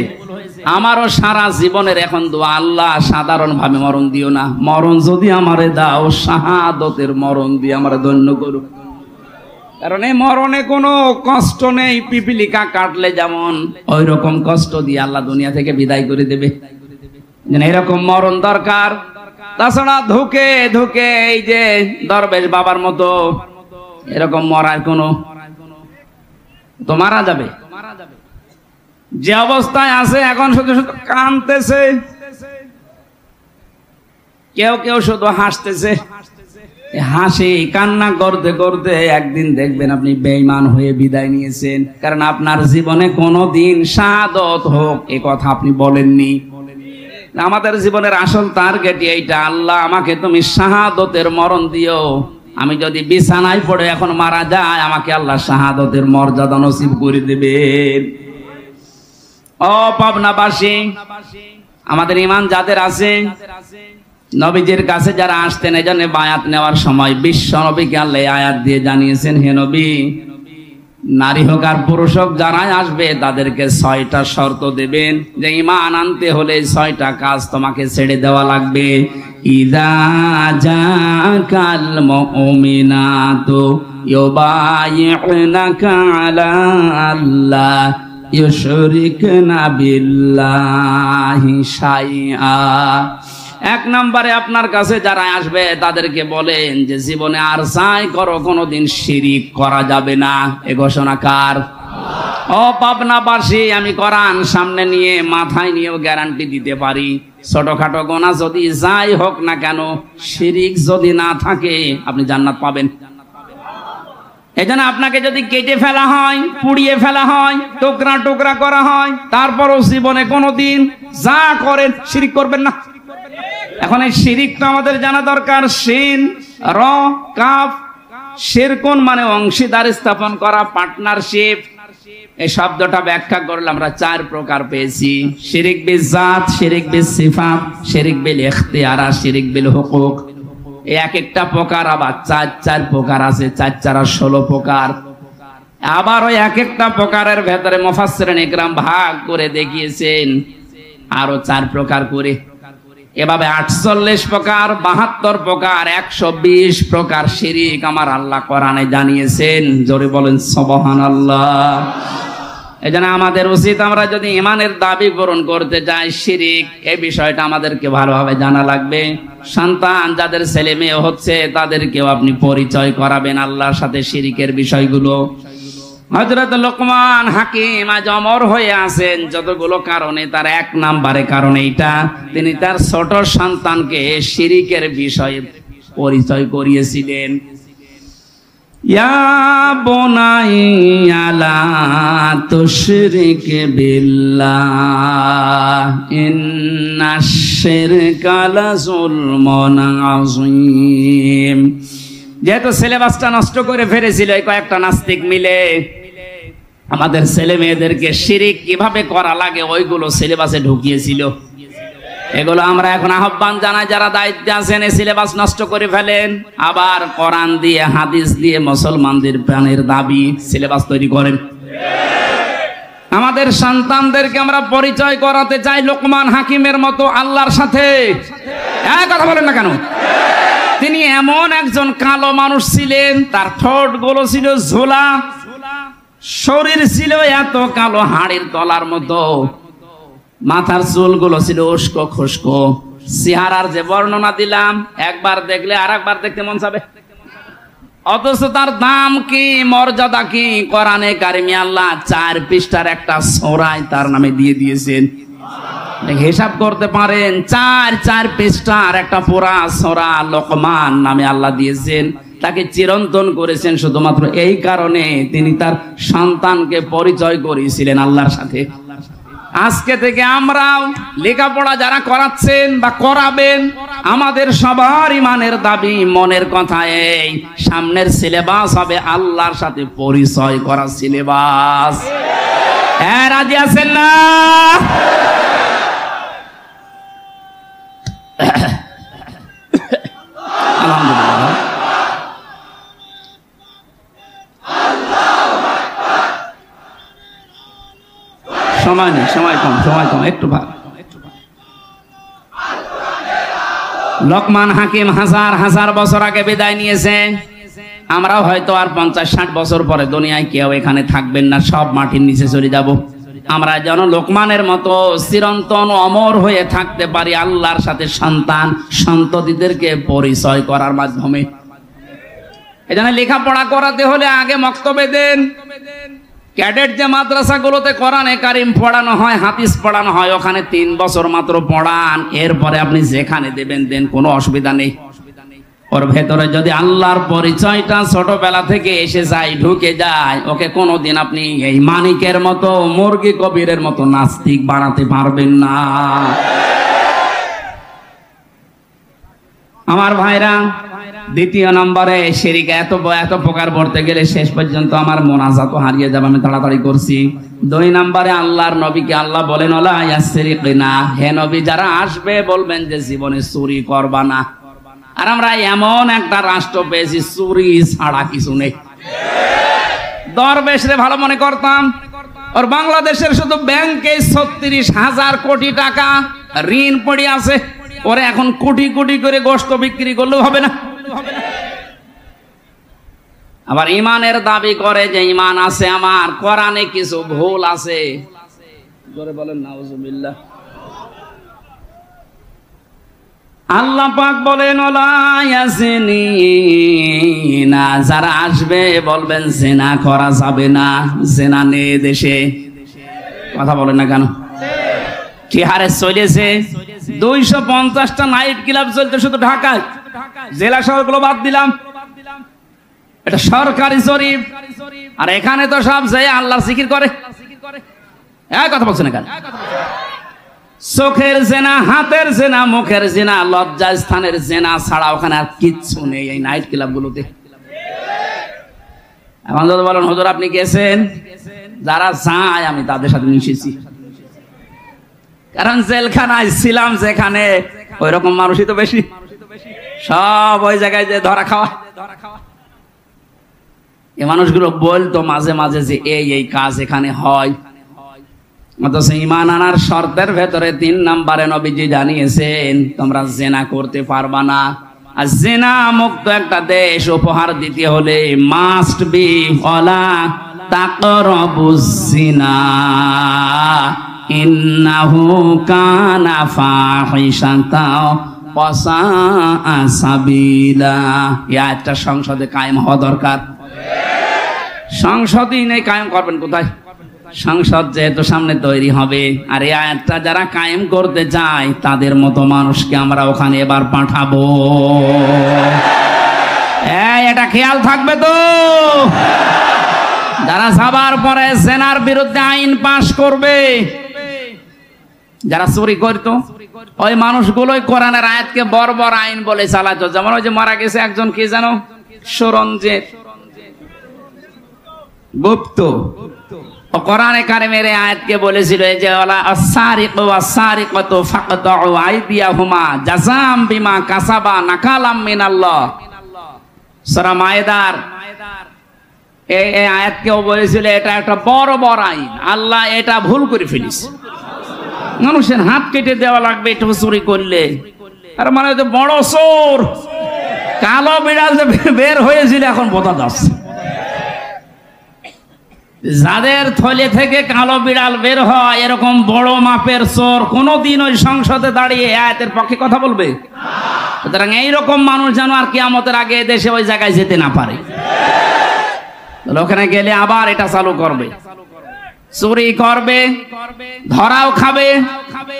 আমারও সারা জীবনের এখন দোয়া, আল্লাহ সাধারণ ভাবে মরণ দিও না, মরণ যদি আমারে দাও শাহাদতের মরণ দিয়ে আমারে ধন্য করো। কারণ এই মরণে কোনো কষ্ট নেই, পিপিলিকা কাটলে যেমন ওই রকম কষ্ট দিয়ে আল্লাহ দুনিয়া থেকে বিদায় করে দেবে। এরকম মরণ দরকার। তাছাড়া ধুকে ধুকে এই যে দরবেশ বাবার মতো এরকম মরার কোনো, তো মারা যাবে। যে অবস্থায় আছে এখন শুধু শুধু কাঁদতেছে, কেউ কেউ শুধু হাসতেছে। হাসি কান্না করতে করতে একদিন দেখবেন আপনি বেঈমান হয়ে বিদায় নিয়েছেন, কারণ আপনার জীবনে কোনোদিন শাহাদত হোক এ কথা আপনি বলেননি। আমাদের জীবনের আসল টার্গেট এইটা, আল্লাহ আমাকে তুমি শাহাদতের মরণ দিও। আমি যদি বিছানায় পড়ে এখন মারা যায়, আমাকে আল্লাহ শাহাদতের মর্যাদা নসিব করে দেবেন। ও পাবনাবাসী, আমাদের ঈমান যাদের আছে, নবীজির কাছে যারা আসতেন, এজন্য বায়াত নেওয়ার সময় বিশ্ব নবীকে আল্লাহ আয়াত দিয়ে জানিয়েছেন, হে নবী, নারী হোক আর পুরুষ হোক যারাই আসবে তাদেরকে 6টা শর্ত দেবেন, যে ঈমান আনতে হলে 6টা কাজ তোমাকে ছেড়ে দেওয়া লাগবে। ইযা জাকাল মুমিনাতু ইউবাইউনাকা আলা আল্লাহ ইউশরিকনা বিল্লাহি শাইআ। 1 নম্বরে আপনার কাছে যারা আসবে তাদেরকে বলেন যে জীবনে আর যাই করো কোনোদিন শিরিক করা যাবে না। এ ঘোষণা কার? ও পাবনাবাসী, আমি কোরআন সামনে নিয়ে মাথায় নিয়েও গ্যারান্টি দিতে পারি, ছোটখাটো গোনা যদি যাই হোক না কেন, শিরিক যদি না থাকে আপনি জান্নাত পাবেন। এজন্য আপনাকে যদি কেটে ফেলা হয়, পুড়িয়ে ফেলা হয়, টুকরা টুকরা করা হয়, তারপরও জীবনে কোনোদিন যা করেন শিরিক করবেন না। এখন এই শিরিকটা আমাদের জানা দরকার। শিন র কাফ, শিরকুন মানে অংশীদার স্থাপন করা, পার্টনারশিপ। এই শব্দটা ব্যাখ্যা করলে আমরা 4 প্রকার পেয়েছি: শিরিক বিল জাত, শিরিক বিল সিফাত, শিরিক বিল ইখতিয়ার, শিরিক বিল হুকুক। এক একটা প্রকার আবার 4 প্রকার আছে, 4 আর 16 প্রকার। আবার ওই এক একটা প্রকারের ভেতরে মুফাসসিরিন ইকরাম ভাগ করে দেখিয়েছেন আরো 4 প্রকার করে। এভাবে 48 প্রকার, 72 প্রকার, 120 প্রকার শিরিক আমার আল্লাহ কোরআনে জানিয়েছেন। জোরে বলেন সুবহানাল্লাহ। এজন্য আমাদের উচিত, আমরা যদি ঈমানের দাবি পূরণ করতে চাই, শিরিক এই বিষয়টা আমাদেরকে ভালোভাবে জানা লাগবে। সন্তান যাদের ছেলে মেয়ে হচ্ছে তাদেরকেও আপনি পরিচয় করাবেন আল্লাহর সাথে শিরিকের বিষয়গুলো। হযরত লোকমান হাকিম আজ অমর হয়ে আছেন যতগুলো কারণে, তার 1 নম্বরে কারণ এইটা, তিনি তার ছোট সন্তানকে শিরিকের বিষয়ে পরিচয় করিয়েছিলেন। ইয়া বুনাইয়া লা তুশরিক বিল্লাহ ইন্নাশ শিরকা লাযুলমুন আযীম। যেহেতু সিলেবাসটা নষ্ট করে ফেলেছিল এই কয়েকটা নাস্তিক মিলে, আমাদের ছেলে মেয়েদেরকে শিরিক কিভাবে করা লাগে ওইগুলো সিলেবাসে ঢুকিয়েছিল। এগুলো আমরা এখন আহ্বান জানাই, যারা দায়িত্বে আছেন এই সিলেবাস নষ্ট করে ফেলেন, আবার কোরআন দিয়ে হাদিস দিয়ে মুসলমানদের প্রাণের দাবি সিলেবাস তৈরি করেন। আমাদের সন্তানদেরকে আমরা পরিচয় করাতে চাই লোকমান হাকিমের মতো আল্লাহর সাথে। কথা বলেন না কেন? তিনি এমন একজন কালো মানুষ ছিলেন, তার ঠোঁট গুলো ছিল ঝোলা, শরীর ছিল এত কালো হাড়ের তলার মতো, মাথার চুলগুলো ছিল উস্কো খুস্কো। চেহারার যে বর্ণনা দিলাম, একবার দেখলে আর একবার দেখতে মন চাবে। অথচ তার দাম কি, মর্যাদা কি? কোরআনে কারিমে আল্লাহ 4 পৃষ্ঠার একটা সূরায় তার নামে দিয়ে দিয়েছেন। হিসাব করতে পারেন, 4 পৃষ্ঠার একটা পুরা সূরা লোকমান নামে আল্লাহ দিয়েছেন। তাকে চিরন্তন করেছেন শুধুমাত্র এই কারণে তিনি তার সন্তানকে পরিচয় করিয়েছিলেন আল্লাহর সাথে। আজকে থেকে আমরাও লেখাপড়া যারা করাচ্ছেন বা করাবেন, আমাদের সবার ইমানের দাবি, মনের কথা এই, সামনের সিলেবাস হবে আল্লাহর সাথে পরিচয় করা সিলেবাস। হ্যাঁ, রাজি আছেন না? আলহামদুলিল্লাহ। সময় নেই, সময় কম, একটু ভাগ। লোকমান হাকিম হাজার বছর আগে বিদায় নিয়েছে। আমরাও হয়তো আর 50-60 বছর পরে দুনিয়ায় কেউ এখানে থাকবেন না, সব মাটির নিচে চলে যাব। আমরা যেন লোকমানের মতো চিরন্তন অমর হয়ে থাকতে পারি আল্লাহর সাথে সন্তান সন্ততিদেরকে পরিচয় করার মাধ্যমে। এজন্য লেখাপড়া করাতে হলে আগে মক্তবে দেন। ক্যাডেট যে মাদ্রাসাগুলোতে কোরআনে কারিম পড়ানো হয়, হাদিস পড়ানো হয়, ওখানে 3 বছর মাত্র পড়ান। এরপরে আপনি যেখানে দেবেন দেন, কোনো অসুবিধা নেই। ওর ভেতরে যদি আল্লাহর পরিচয়টা ছোটবেলা থেকে এসে যায়, ঢুকে যায়, ওকে কোনোদিন আপনি এই মানিকের মতো, মুরগি কবিরের মতো নাস্তিক বানাতে পারবেন না। আমার ভাইরা, দ্বিতীয় নম্বরে শিরক এত প্রকার পড়তে গেলে শেষ পর্যন্ত আমার মোনাজাত হারিয়ে যাবে, আমি তাড়াতাড়ি করছি। 2 নম্বরে আল্লাহর নবীকে আল্লাহ বলেন, ওলা ইয়াসরিকনা, হে নবী যারা আসবে বলবেন যে জীবনে চুরি করবা না। আর আমরা এমন একটা রাষ্ট্র পেয়েছি চুরি ছাড়া কিছু নেই। দরবেশরে ভালো মনে করতাম, আর বাংলাদেশের শুধু ব্যাংকে 36,000 কোটি টাকা ঋণ পড়ে আছে। ওরে এখন কোটি কোটি করে গোশত বিক্রি করলেও হবে না। আবার ইমানের দাবি করে যে ইমান আছে আমার, কোরআনে কিছু ভুল আছে। জোরে বলেন নাউজুবিল্লাহ। আল্লাহ পাক বলেন, ওলা ইয়াজিনিনা, যারা আসবে বলবেন জিনা করা যাবে না, জিনা নেই দেশে। কথা বলেন না কেন? কি হারে চলেছে? 250টা নাইট ক্লাব চলতে শুধু ঢাকায়, জেলা শহরগুলো বাদ দিলাম। এটা সরকারি জরিপ। আর এখানে তো সব যে আল্লাহর জিকির করে। কথা বলছেন না কেন? চোখের জেনা, হাতের জেনা, মুখের জেনা, লজ্জা স্থানের জেনা ছাড়া ওখানে আর কিচ্ছু নেই এই নাইট ক্লাব গুলোতে। এখন যদি বলেন হুজুর আপনি গেছেন, যারা যায় আমি তাদের সাথে মিশেছি, কারণ জেলখানায় ছিলাম যেখানে, ওই রকম মানুষই তো বেশি। সব ওই জায়গায় যে ধরা খাওয়া। এই মানুষগুলো বলতো মাঝে মাঝে যে এই কাজ এখানে হয়। অথচ ঈমান আনার শর্তের ভেতরে 3 নম্বরে নবীজি জানিয়েছেন, তোমরা জিনা করতে পারবা না। আর জিনা মুক্ত একটা দেশ উপহার দিতে হলে মাস্ট বি ওয়ালা তাকরাবুজ জিনা ইন্নাহু কানা ফাহিশাতাও ওয়া সাআ সাবিলা। একটা সংসদে কায়েম হওয়া দরকার। সংসদই নেই, কায়েম করবেন কোথায়? সংসদ যেহেতু সামনে তৈরি হবে, আর এই আয়াতটা যারা কায়েম করতে চায় তাদের মতো মানুষকে আমরা ওখানে এবার পাঠাবো। এটা খেয়াল থাকবে তো। যারা যাবার পরে জেনার বিরুদ্ধে আইন পাশ করবে, যারা চুরি করতো, ওই মানুষগুলোই কোরআনের আয়াতকে বর্বর আইন বলে চালাতো। যেমন ওই যে মারা গেছে একজন, কি জানো, সরঞ্জিত গুপ্ত। কোরআনে কারিমের আয়াতকে বলেছিল যে ওয়ালা আস-সারিকু ওয়াস-সারিকাতু ফাকতাউ আইদিয়াহুমা জাযাম বিমা কাসাবা নাকালাম মিনাল্লাহ। সূরা মায়েদার এই আয়াতকেও বলেছিল এটা একটা বড় বড় আইন, আল্লাহ এটা ভুল করে ফেলিস। মানুষের হাত কেটে দেওয়া লাগবে একটু চুরি করলে। আর মানে বড় চোর, কালো বিড়াল যে বের হয়েছিল এখন বোঝা যাচ্ছে। যাদের থলে থেকে কালো বিড়াল বের হয়, এরকম বড় মাপের চোর কোনদিন ওই সংসদে দাঁড়িয়ে আয়াতের পক্ষে কথা বলবে? সুতরাং এইরকম মানুষ যেন আর কিয়ামতের আগে দেশে ওই জায়গায় যেতে না পারে। ওখানে গেলে আবার এটা চালু করবে, চুরি করবে, ধরাও খাবে,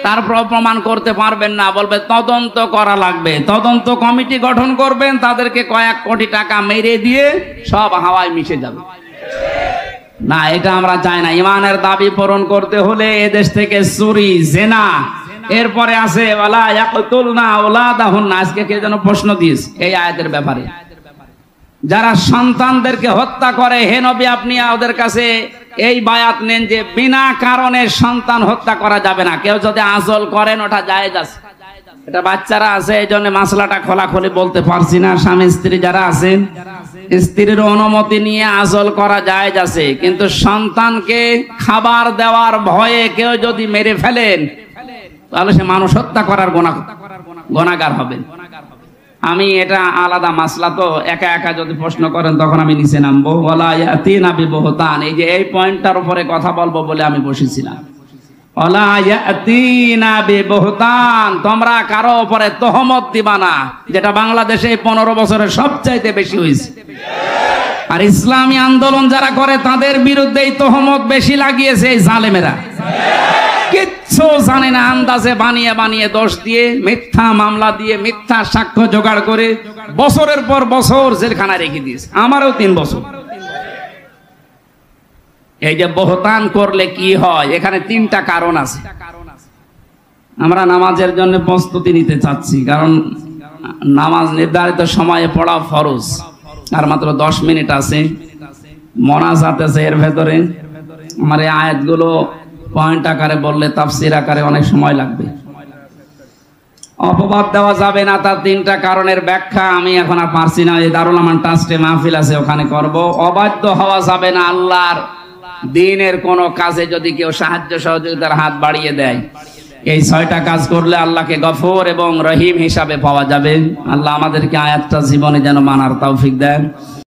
তারপর প্রমাণ করতে পারবেন না, বলবে তদন্ত করা লাগবে। তদন্ত কমিটি গঠন করবেন, তাদেরকে কয়েক কোটি টাকা মেরে দিয়ে সব হাওয়ায় মিশে যাবে। না, এটা আমরা চাই না। ইমানের দাবি পূরণ করতে হলে এদেশ থেকে চুরি, জেনা, এরপরে আছে ওয়ালা ইয়াকতুলনা আওলাদাহুন্না। আজকে কে যেন প্রশ্ন দিয়েছে এই আয়াতের ব্যাপারে, যারা সন্তানদেরকে হত্যা করে, হে নবী আপনি ওদের কাছে এই বায়াত নেন যে বিনা কারণে সন্তান হত্যা করা যাবে না। কেউ যদি আজল করেন ওটা জায়েজ আছে। এটা বাচ্চারা আছে এই জন্য মাসলাটা খোলাখুলি বলতে পারছি না। স্বামী স্ত্রী যারা আছেন, স্ত্রীর অনুমতি নিয়ে আজল করা জায়েজ আছে, কিন্তু সন্তানকে খাবার দেওয়ার ভয়ে কেউ যদি মেরে ফেলেন তাহলে সে মানুষ হত্যা করার গুনাহগার হবেন। আমি এটা আলাদা মাসলা, তো একা একা যদি প্রশ্ন করেন তখন আমি নিচে নামবো। ওয়ালা ইয়াতিনা বিবহতান, এই যে এই পয়েন্টটার উপরে কথা বলবো বলে আমি বসেছিলাম। ওয়ালা ইয়াতিনা বিবহতান, তোমরা কারো উপরে তহমত দিবা না, যেটা বাংলাদেশে 15 বছরে সবচাইতে বেশি হয়েছে। আর ইসলামী আন্দোলন যারা করে তাদের বিরুদ্ধে এই তহমত বেশি লাগিয়েছে এই জালেমেরা। কিচ্ছু জানে না, আন্দাজে বানিয়ে বানিয়ে দোষ দিয়ে, মিথ্যা মামলা দিয়ে, মিথ্যা সাক্ষ্য জোগাড় করে বছরের পর বছর জেলখানায় রেখে দিয়েছে। আমারও 3 বছর। এই যে বহতান করলে কি হয়, এখানে 3টা কারণ আছে। আমরা নামাজের জন্য প্রস্তুতি নিতে চাচ্ছি, কারণ নামাজ নির্ধারিত সময়ে পড়া ফরজ, আর মাত্র 10 মিনিট আছে। মোনাজাত আছে এর ভেতরে। আমার এই আয়াতগুলো পয়েন্ট আকারে বললে তাফসীর আকারে অনেক সময় লাগবে। অপবাদ দেওয়া যাবে না, তার 3টা কারণের ব্যাখ্যা আমি এখন আর পারছি না। এই দারুল আমান ট্রাস্টে মাহফিল আছে, ওখানে করব। অবাধ্য হওয়া যাবে না আল্লাহর দ্বীনের কোন কাজে। যদি কেউ সাহায্য সহযোগিতার হাত বাড়িয়ে দেয়, এই 6টা কাজ করলে আল্লাহকে গফুর এবং রহিম হিসাবে পাওয়া যাবে। আল্লাহ আমাদেরকে আয়াতটা জীবনে যেন মানার তৌফিক দেন।